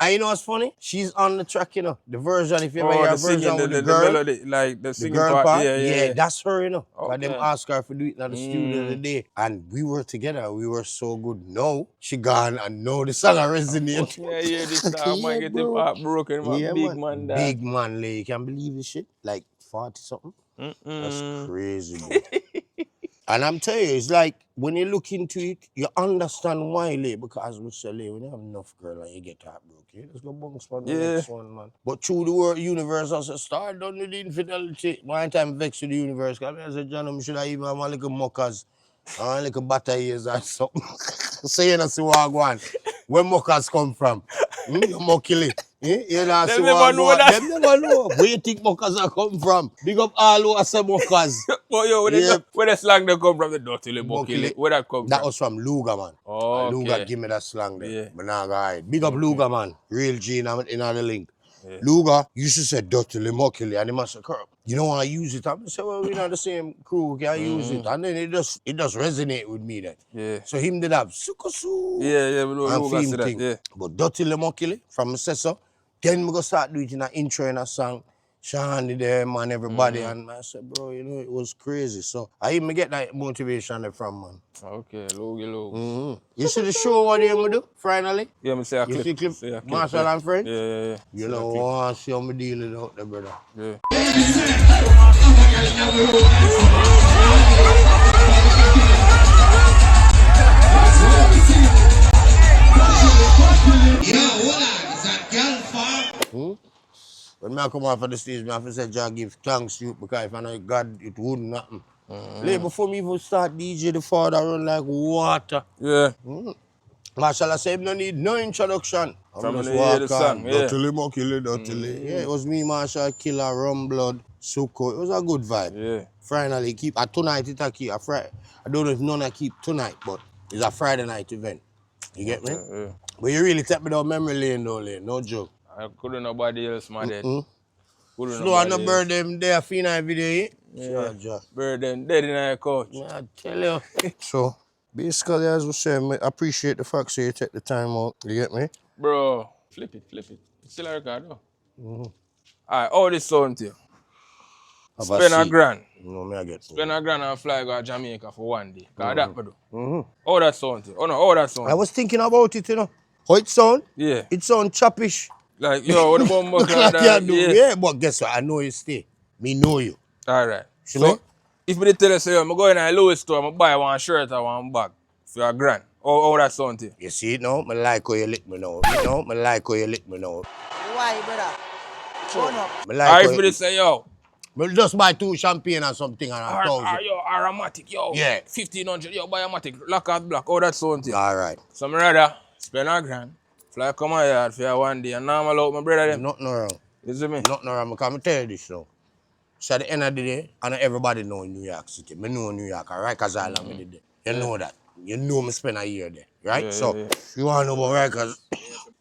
And you know what's funny? She's on the track, you know. The version, if you ever hear a version with the girl, melody, like the singing girl part. Yeah, that's her, you know. Okay. Them asked her to do it in the studio the day. And we were together. We were so good. No, she gone and now the song resonate. Yeah, this song might get him heartbroken. Big man, that. Big man, like, you can believe this shit? Like 40-something? That's crazy, bro. And I'm telling you, it's like, when you look into it, you understand why, like, because we say, like, when you have enough girl and you get heartbroken, you just go bounce on the next one, man. But through the world, universe, I said, start done with the infidelity. One time vex with the universe, because I said, John, I should have even have a little muckers, a little butter ears or something. So you know, see what I go on. Where muckers come from? You muckily. You know, see what I go on. Them never know. Where you think muckers are come from? Big up all over some muckers. But yo, where the slang they come from, the dirty muckily. Where that come from? That was from Luga, man. Oh, okay. Luga give me that slang there. Yeah. But now, guy, big up Luga, man. Real G in the link. Yeah. Luga used to say dirty muckily, and he must say, Kurrup, you know I use it. I say, well, we're not the same crew, can I use it? And then it just resonate with me then. Yeah. So him did have sukusu. Yeah, we know Luga say that. Yeah. But dirty muckily from Sessa, then we go start doing it in an intro in a song. Sean there, man, everybody. And I said, bro, you know, it was crazy. So I even get that motivation from, man. Okay, logo. You see the show what you do, finally? Yeah, I'm say a clip. You see clip? Marshall and friends? Yeah. You know, I want to see how me dealing out there, brother. Yeah. When I come off of the stage, I have to say, Jah give thanks to you because if I know God, it wouldn't happen. Like before me even start DJ, the father run like water. Yeah. Marshall, I say, no need no introduction. From the hear the song, yeah. Dirty Muckily. Yeah, it was me, Marshall, Killer, Rum Blood, Suko. It was a good vibe. Yeah. Finally, tonight it a keep a Friday. I don't know if none I keep tonight, but it's a Friday night event. You get me? Yeah. But you really take me down memory lane though, lane. No joke. I couldn't nobody else, my dad. Slow on the bird them there, Fina video, Yeah. Bird them dead in our couch. I tell you. So, Basically, as we say, I appreciate the fact that you take the time out. You get me? Bro, flip it. It's still a record, though. Alright, all this sound to you. Have Spend a seat. grand. No, me I get. Spend a grand and fly go to Jamaica for 1 day. Cause that me do. All that sound to you. Oh no, all that sound. I was thinking about it, you know. How it sound? Yeah. It sound choppish. Like, yo, what the bumbo Look clad like you do. yeah. Yeah, but guess what? I know you stay. Me know you. Alright. See So, me? if me dey tell you, say, yo, I'm going to a Louis store, I buy one shirt or one bag for a grand. All that sound to you. You see it now? I like how you lick me now. You know? I like how you lick me now. Why, brother? Turn up. I Or like if how me dey you... say, yo, But just buy 2 champagne or something and 1,000. yo, aromatic, yo. Yeah. 1,500, yo, buy a matic, lock out black, all that sound to you. All right. So, me rather spend a grand, fly come out here for 1 day, and normal out my brother them. Nothing wrong. You see me? Nothing wrong. Because I tell you this now. So at the end of the day, I know everybody know in New York City. I know New York, Rikers Island, me did there. You know that. You know me spend a year there, right? Yeah, so, yeah. you want to know about Rikers?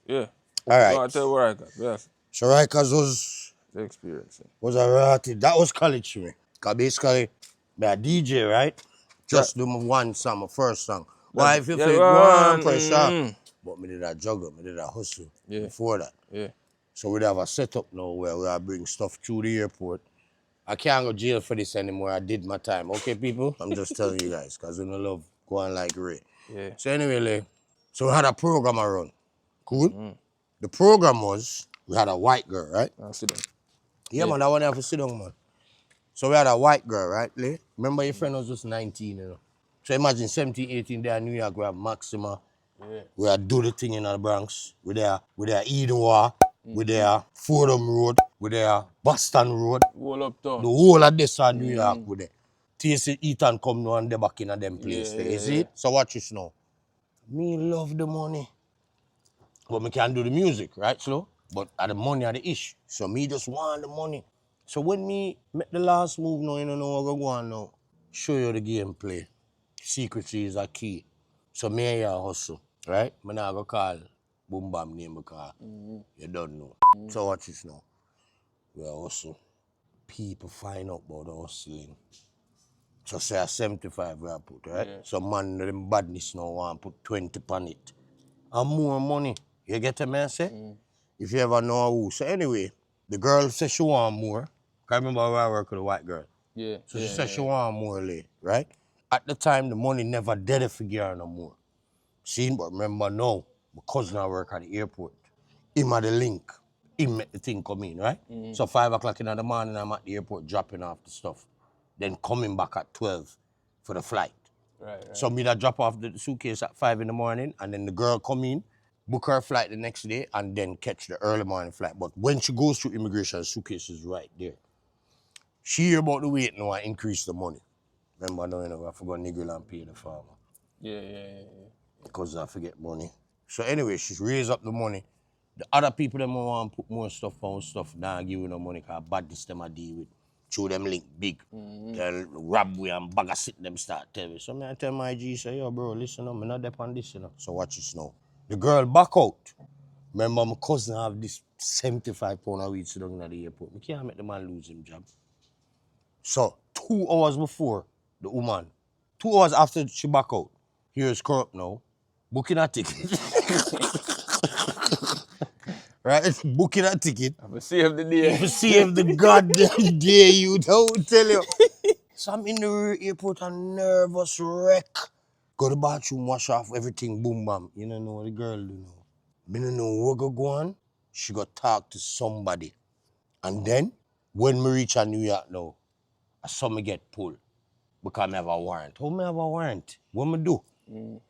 Yeah. All right. So I tell you what I got. Yes. So Rikers The experience. was a ratty. That was college for me. Because basically, me a DJ, right? Just do my one song, my first song. Why if you yeah, feel one, one pressure? But me did a juggle, me did a hustle before that. Yeah. So we have a setup now where we are bring stuff through the airport. I can't go jail for this anymore. I did my time. Okay, people? I'm just telling you guys, because we don't love going like Ray. Yeah. So anyway, like, so we had a program around. Cool? The program was, we had a white girl, right? I'll sit down. Yeah, man, I want to have to sit down, man. So we had a white girl, right, Lee? Remember your friend was just 19, you know? So imagine 17, 18 there in New York, we have Maxima. Yeah. We had Do The Thing in the Bronx. We there Eden War. We there Fordham Road. We there Boston Road. Wall up town. The whole of this are New York with it. TC Ethan come now and they back in a them place there. You see it? So watch this now. Me love the money. But me can't do the music, right, slow? But the money are the issue. So me just want the money. So when me make the last move now, you don't know what I go on now. Show you the gameplay. Secrecy is a key. So me and you hustle, right? Me not go call Boom Bam name because you don't know. So watch this now. We are hustle. People find out about the hustling. So say a 75 we are put, right? Yeah. So man, them badness now want put 20 on it. And more money. You get what I say? If you ever know who. So anyway, the girl said she want more. I remember where I work with a white girl. Yeah. So she said she want more late, right? At the time, the money never did it for her no more. See, but remember now, my cousin I work at the airport. Him had the link. Him make the thing come in, right? So 5 o'clock in the morning, I'm at the airport dropping off the stuff. Then coming back at 12 for the flight. Right. So me that drop off the suitcase at 5 in the morning, and then the girl come in, book her flight the next day, and then catch the early morning flight. But when she goes through immigration, the suitcase is right there. She hear about the wait now and increase the money. Remember now, you know, I forgot nigga and pay the farmer. Yeah. Because I forget money. So anyway, she's raised up the money. The other people them want to put more stuff on stuff, now give you no money because badness them I deal with. Show them link big. They'll rob we and bag a sit them start tell me. So I tell my G, say, yo bro, listen up, I'm not depend this, you know. So watch this now. The girl back out. Remember my cousin have this 75 pound of weed sit down at the airport. I can't make the man lose him job. So 2 hours before the woman, 2 hours after she back out, here's Kurrupt now, booking a ticket. Right? Booking a ticket. I'm gonna save the day. To save the goddamn day, you don't tell you. So I'm in the airport and nervous wreck. Go to the bathroom, wash off everything, boom bam. You don't know what the girl do now. Me don't know what go on. She got talk to somebody. And then, when me reach a New York now, I saw me get pulled. Because I have a warrant. How me have a warrant? What me do?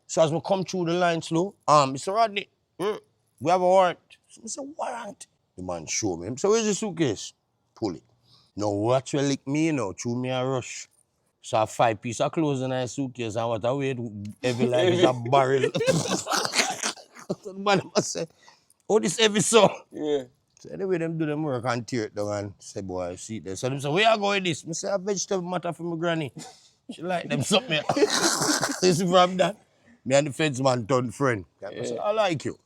So as me come through the line slow, Mr. Rodney, we have a warrant. So I said, warrant? The man show me. So where's the suitcase? Pull it. Now watch you lick me, you know, through me a rush. So I have 5 pieces of clothes in a suitcase and what I weighed heavy like is a barrel. So the man must say, oh, this heavy so. Yeah. So anyway, them do them work and tear it down and say, boy, see it there. So them say, where you going with this? I say, a vegetable matter for my granny. She like them something. So you see from that, me and the feds man turned friend. I say, I like you.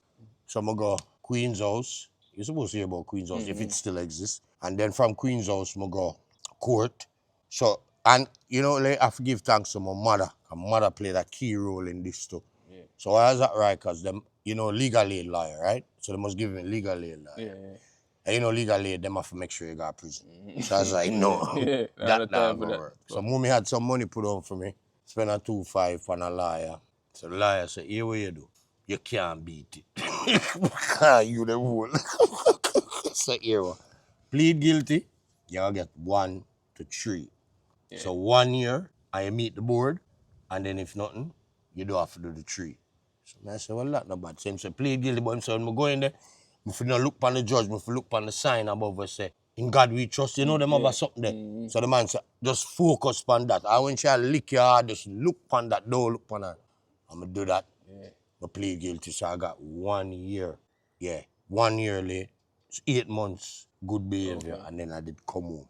So I go Queen's House. You're supposed to hear about Queen's House if it still exists. And then from Queen's House, I go Court. So, and you know, like, I have to give thanks to my mother. My mother played a key role in this too. Yeah. So I was at Rikers, them, you know, legal aid lawyer, right? So they must give me legal aid lawyer. Yeah. And you know, legal aid, them have to make sure you got prison. So I was like, no, that not gonna work. So mommy had some money put on for me. Spend a 2-5 on a lawyer. So the lawyer said, here what you do? You can't beat it. You the fool. So here what? Plead guilty, you'll get 1 to 3. Yeah. So 1 year, I meet the board, and then if nothing, you do have to do the 3. So I said, well, that's not bad. So I said, plead guilty, but I said, when I go in there, if you don't look on the judge, if you look on the sign above us, say, in God we trust, you know them have something there. So the man said, just focus on that. I want you to lick your heart, just look on that, don't look on that. I'm going to do that. Yeah. I plead guilty, so I got 1 year. Yeah, 1 year late. It's 8 months, good behavior, and then I did come home.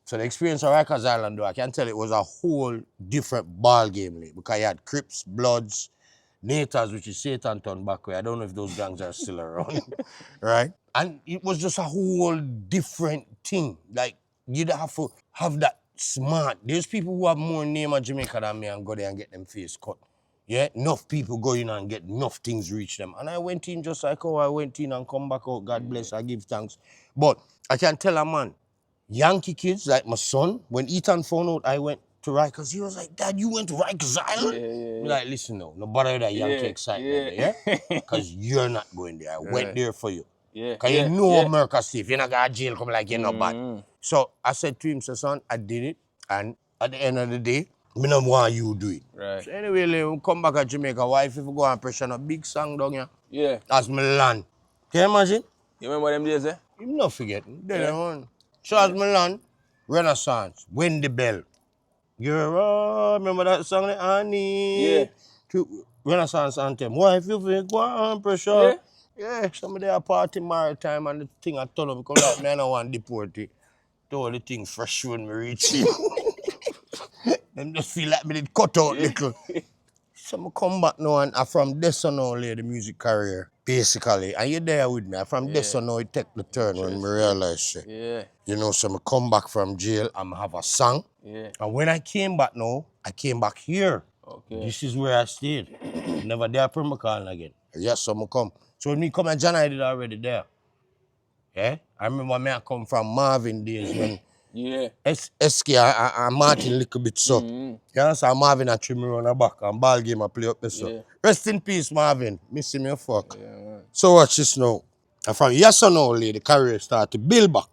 So the experience of Rikers Island, though, I can tell it was a whole different ball game late, because you had Crips, Bloods, Nators, which is Satan turned back way. I don't know if those gangs are still around, right? And it was just a whole different thing. Like, you'd have to have that smart. There's people who have more name of Jamaica than me and go there and get them face cut. Yeah, enough people go in and get enough things reach them. And I went in just like how I went in and come back out. God bless, I give thanks. But I can tell a man, Yankee kids, like my son, when Ethan found out I went to Rikers, he was like, Dad, you went to Rikers Island? Yeah. Like, listen now, no bother that Yankee excitement, yeah? Because you're not going there. I went there for you. Because you know America safe. You're not going to jail come like you're not bad. So I said to him, so son, I did it. And at the end of the day, I don't want you to do it. Right. So anyway, we come back at Jamaica. Wife, if we go and pressure a big song down here. Yeah. That's my land. Can you imagine? You remember them days, eh? You not forget. So as my land, Renaissance, When the Bell. You remember that song, Annie? Yeah. To Renaissance anthem. Wife, if we go and pressure. Yeah. Somebody a party maritime and the thing I told them, because like me, I don't want to deport it. All the thing fresh when we reach it. Them just feel like me did cut out little. So I come back now and I'm from this on now, the music career, basically. And you're there with me. I'm from this on now, it take the turn when we realize it. Yeah. You know, so I come back from jail and I have a song. Yeah. And when I came back now, I came back here. Okay. This is where I stayed. Never there for my call again. Yes, so I come. So when me come and John, I did already there. Yeah? I remember me I come from Marvin days when SK and Martin a little bit so. You understand? Marvin a trim me on the back and ball game I play up there so. Rest in peace, Marvin. Missing me a fuck. So watch this now. And from yes or no, the career start to build back.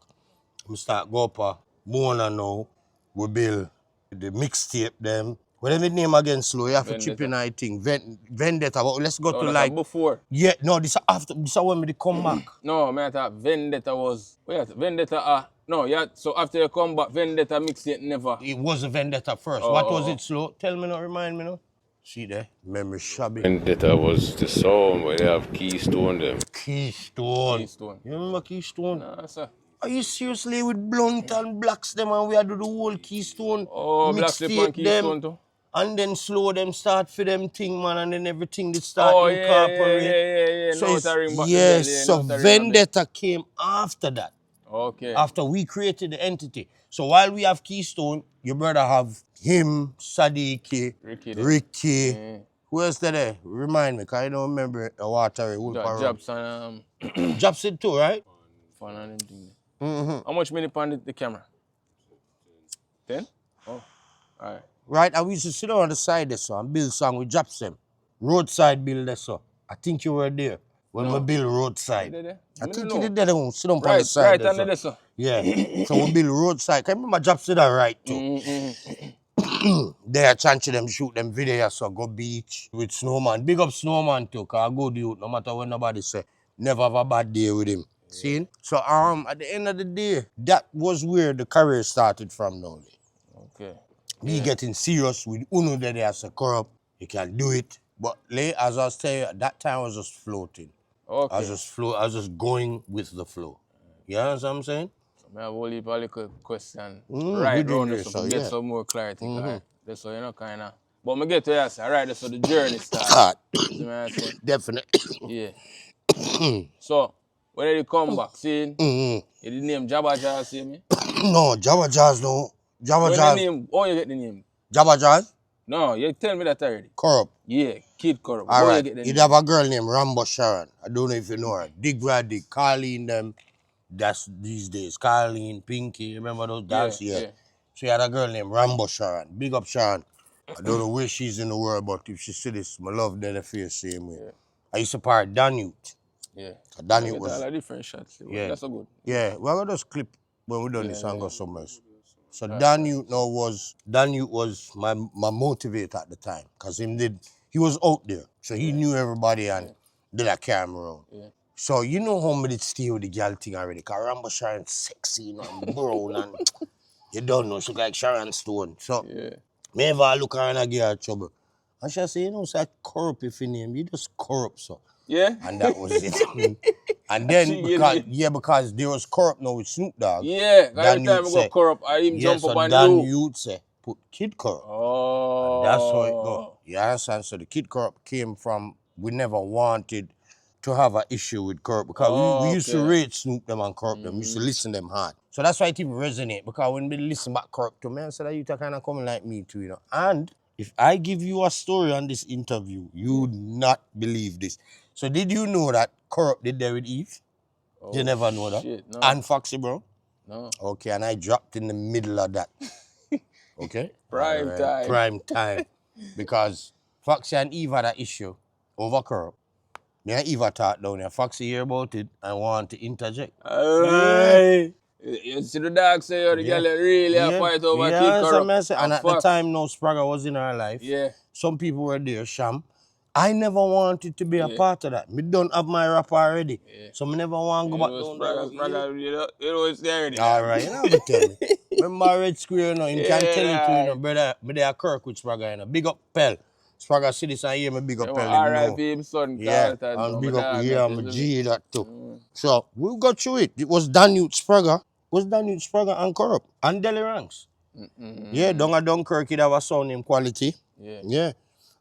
We start go up Mona now. We build the mixtape them. Whatever name again slow, you have to chip in I think. Vendetta, but let's go to like before. Yeah, no, this is after this is when we come back. No, man, I thought Vendetta was Vendetta no, yeah, so after you come back, Vendetta mixtape never. It was a Vendetta first. What was it slow? Tell me now, remind me now. See there? Memory shabby. Vendetta was the song where they have Keystone them. Keystone. You remember Keystone? Nah, sir. Are you seriously with Blunt and Blacks them and we had to do the whole Keystone? Oh, mixtape them. Too. And then slow them start for them thing, man, and then everything they start incorporate. So Vendetta came after that. Okay. After we created the entity. So while we have Keystone, your brother have him, Sadiq, Ricky. Who else there? Remind me, because I don't remember a watery. Jobson. Jobson too, right? Fun and everything. How much money on the camera? 10? Oh, all right. Right, and we used to sit on the side there, so, and build song with Jobson. Roadside build there, so. I think you were there when we build roadside. I think you did that, sit on the side there, under so. Yeah, so we build roadside. Can you remember Jobson that right too? There, chance them shoot them videos, so go beach with Snowman. Big up Snowman too, because I go the youth, no matter what nobody say. Never have a bad day with him. Yeah. See? So at the end of the day, that was where the career started from now. Okay. Me getting serious with Uno that as a Kurrupt, you can do it. But as I was telling you, at that time I was just floating. Okay. I was just going with the flow. You understand what I'm saying? So I have a little question right around this so get some more clarity. That's so you know kinda. But I get to ask, alright, so the journey starts. Definitely. Yeah. So when did you come back? See? You did name Jabba Jazz, see me? No, Jabba Jazz no. Jabba Jazz. Oh, you get the name? Jabba Jazz? No, you tell me that already. Kurrup. Yeah, Kid Kurrup. All Where you right. get the You'd name? have a girl named Rambo Sharon. I don't know if you know her. Dig Raddick, Carleen them. That's these days. Carleen, Pinky, remember those dances? Yeah. So you had a girl named Rambo Sharon. Big up Sharon. I don't know where she's in the world, but if she see this, my love then I feel the same way. I used to part Danute. Yeah. Danute was. All the different shots. Yeah. That's so good. Yeah, we're gonna just clip when we done this and go somewhere else. So Danute was my motivator at the time. Cause he was out there. So he knew everybody and did a camera around. Yeah. So you know how me did stay with the girl thing already. Cause Rambo Sharon sexy, you know, and brown and you don't know, she like Sharon Stone. So me ever look her and I give her trouble. And she say, you know, say Kurrup if you name, you just Kurrup, so. Yeah? And that was it. And then because there was Kurrup now with Snoop Dogg. Yeah, every time I go Kurrup, I even jump up on you. Danute say, put Kid Kurrup. Oh. And that's how it go. You understand? So the Kid Kurrup came from, we never wanted to have an issue with Kurrup because we used to rate Snoop them and Kurrup them. We used to listen them hard. So that's why it even resonate because when we listen back Kurrup to me, I said that you kind of coming like me too, you know. And if I give you a story on this interview, you would not believe this. So did you know that Kurrup did there with Eve? You never know that? Shit, no. And Foxy, bro? No. Okay, and I dropped in the middle of that. Okay? Prime time. Prime time. Because Foxy and Eve had an issue over Kurrup. Me and Eve talked down there. Foxy hear about it and want to interject. Alright. You see the dog say the girl really a fight over Kid Kurrup. And at the time, no Spragga was in her life. Yeah. Some people were there, Sham. I never wanted to be a part of that. Me don't have my rap already. So me never want to go back down there. You know it's there already. All right, you know what I'm telling you. Remember Red Square, you know, him can tell it to you, know, brother. Me there Kirk with Spragga, you know. Big up Pell. Spragga see this and hear me big up Pell. R.I.P. him son. Yeah, and big up here, I'm a G that too. So, we got through it. It was Danute Spragga. And Kurrup. And Deli Ranks. Yeah, Donga Dunkirk, he'd have a sound in quality. Yeah.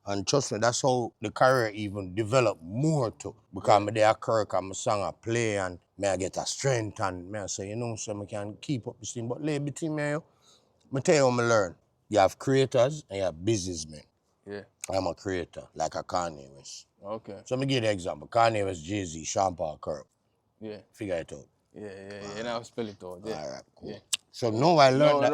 And trust me, that's how the career even developed more too. Because me there Kirk and my song I play and me I get a strength and me I say, you know, so I can keep up this thing. But lay between me, I tell you how I learn. You have creators and you have businessmen. Yeah. I'm a creator, like a Kanye West. Okay. So me give you an example. Kanye West, Jay-Z, Sean Paul, Kurrup. Yeah. Figure it out. Yeah. You know, spell it out. Yeah. All right, cool. Yeah. So now I learned that.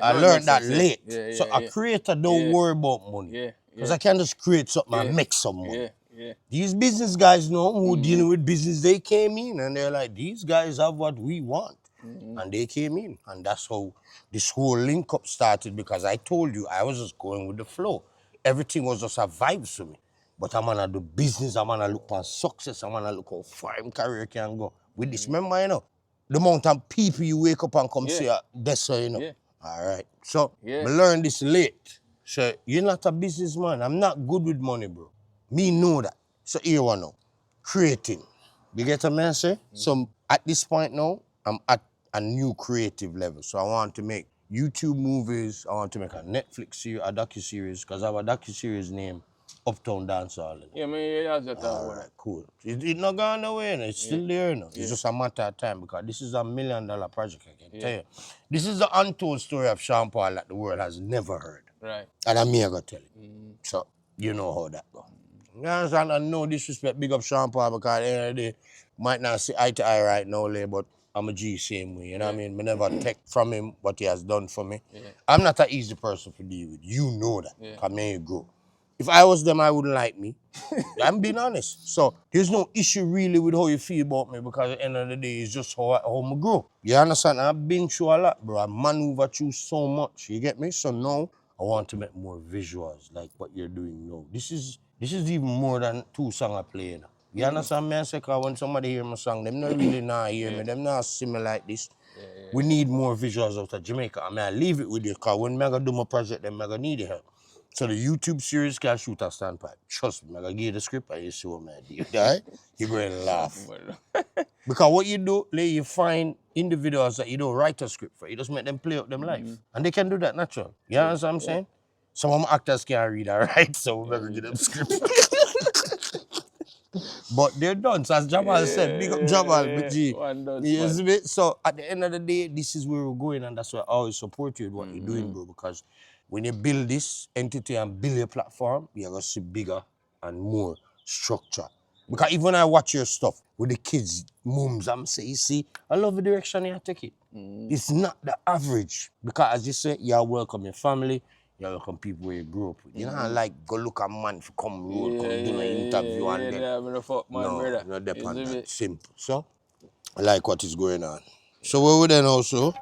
I No, learned that late. Yeah, a creator don't worry about money. Yeah. Because I can just create something and make some money. Yeah. These business guys know who dealing with business, they came in and they're like, these guys have what we want. And they came in. And that's how this whole link up started because I told you I was just going with the flow. Everything was just a vibe to me. But I'm gonna do business, I'm gonna look for success, I'm gonna look how far my career can go. With this, remember, you know, the amount of people you wake up and come say, that's how you know. Yeah. All right. So, I learned this late. So, you're not a businessman. I'm not good with money, bro. Me know that. So, here one now. Creating. You get what I'm saying? So, at this point now, I'm at a new creative level. So, I want to make YouTube movies. I want to make a Netflix series, a docuseries, because I have a docuseries named Uptown Dancehall. Yeah, man, that's just all right, cool. It's not gone away, no. It's still there, no. It's just a matter of time because this is $1 million project, I can tell you. This is the untold story of Sean Paul that the world has never heard. Right. And I'm here to tell you. So, you know how that goes. You understand? And no disrespect, big up Sean Paul because at the end of the day, might not see eye to eye right now, but I'm a G same way, you know what I mean? I never take from him what he has done for me. I'm not an easy person to deal with. You know that. Because me, you grow. If I was them, I wouldn't like me. I'm being honest. So there's no issue really with how you feel about me because at the end of the day, it's just how I grow. You understand? I've been through a lot, bro. I maneuver through so much. You get me? So now I want to make more visuals like what you're doing now. This is even more than 2 songs I play now. You understand me? I say, because when somebody hear my song, them not really not hear me. Them not see me like this. We need more visuals out of Jamaica. I mean, I leave it with you because when I do my project, then I need your help. So the YouTube series can shoot a standpipe. Trust me, I'm gonna give you the script and you see what I do. Right? You're going to laugh. Because what you do, you find individuals that you don't write a script for. You just make them play out them life. And they can do that natural. You understand what I'm saying? Some of my actors can't read, all right? So we're gonna give them scripts. But they're done. So as Jamal said, big up Jamal, big G. So at the end of the day, this is where we're going and that's why I always support you with what you're doing, bro, because when you build this entity and build your platform, you're gonna see bigger and more structure. Because even when I watch your stuff with the kids, mums, I'm saying, you see, I love the direction you take it. It's not the average. Because as you say, you welcome your family, you welcome people where you grew up with. You know, like go look a man for come road, come do an interview and then. I'm gonna fuck man, brother. No, not depend Is that. it? Simple. So, I like what is going on. So, what we then also?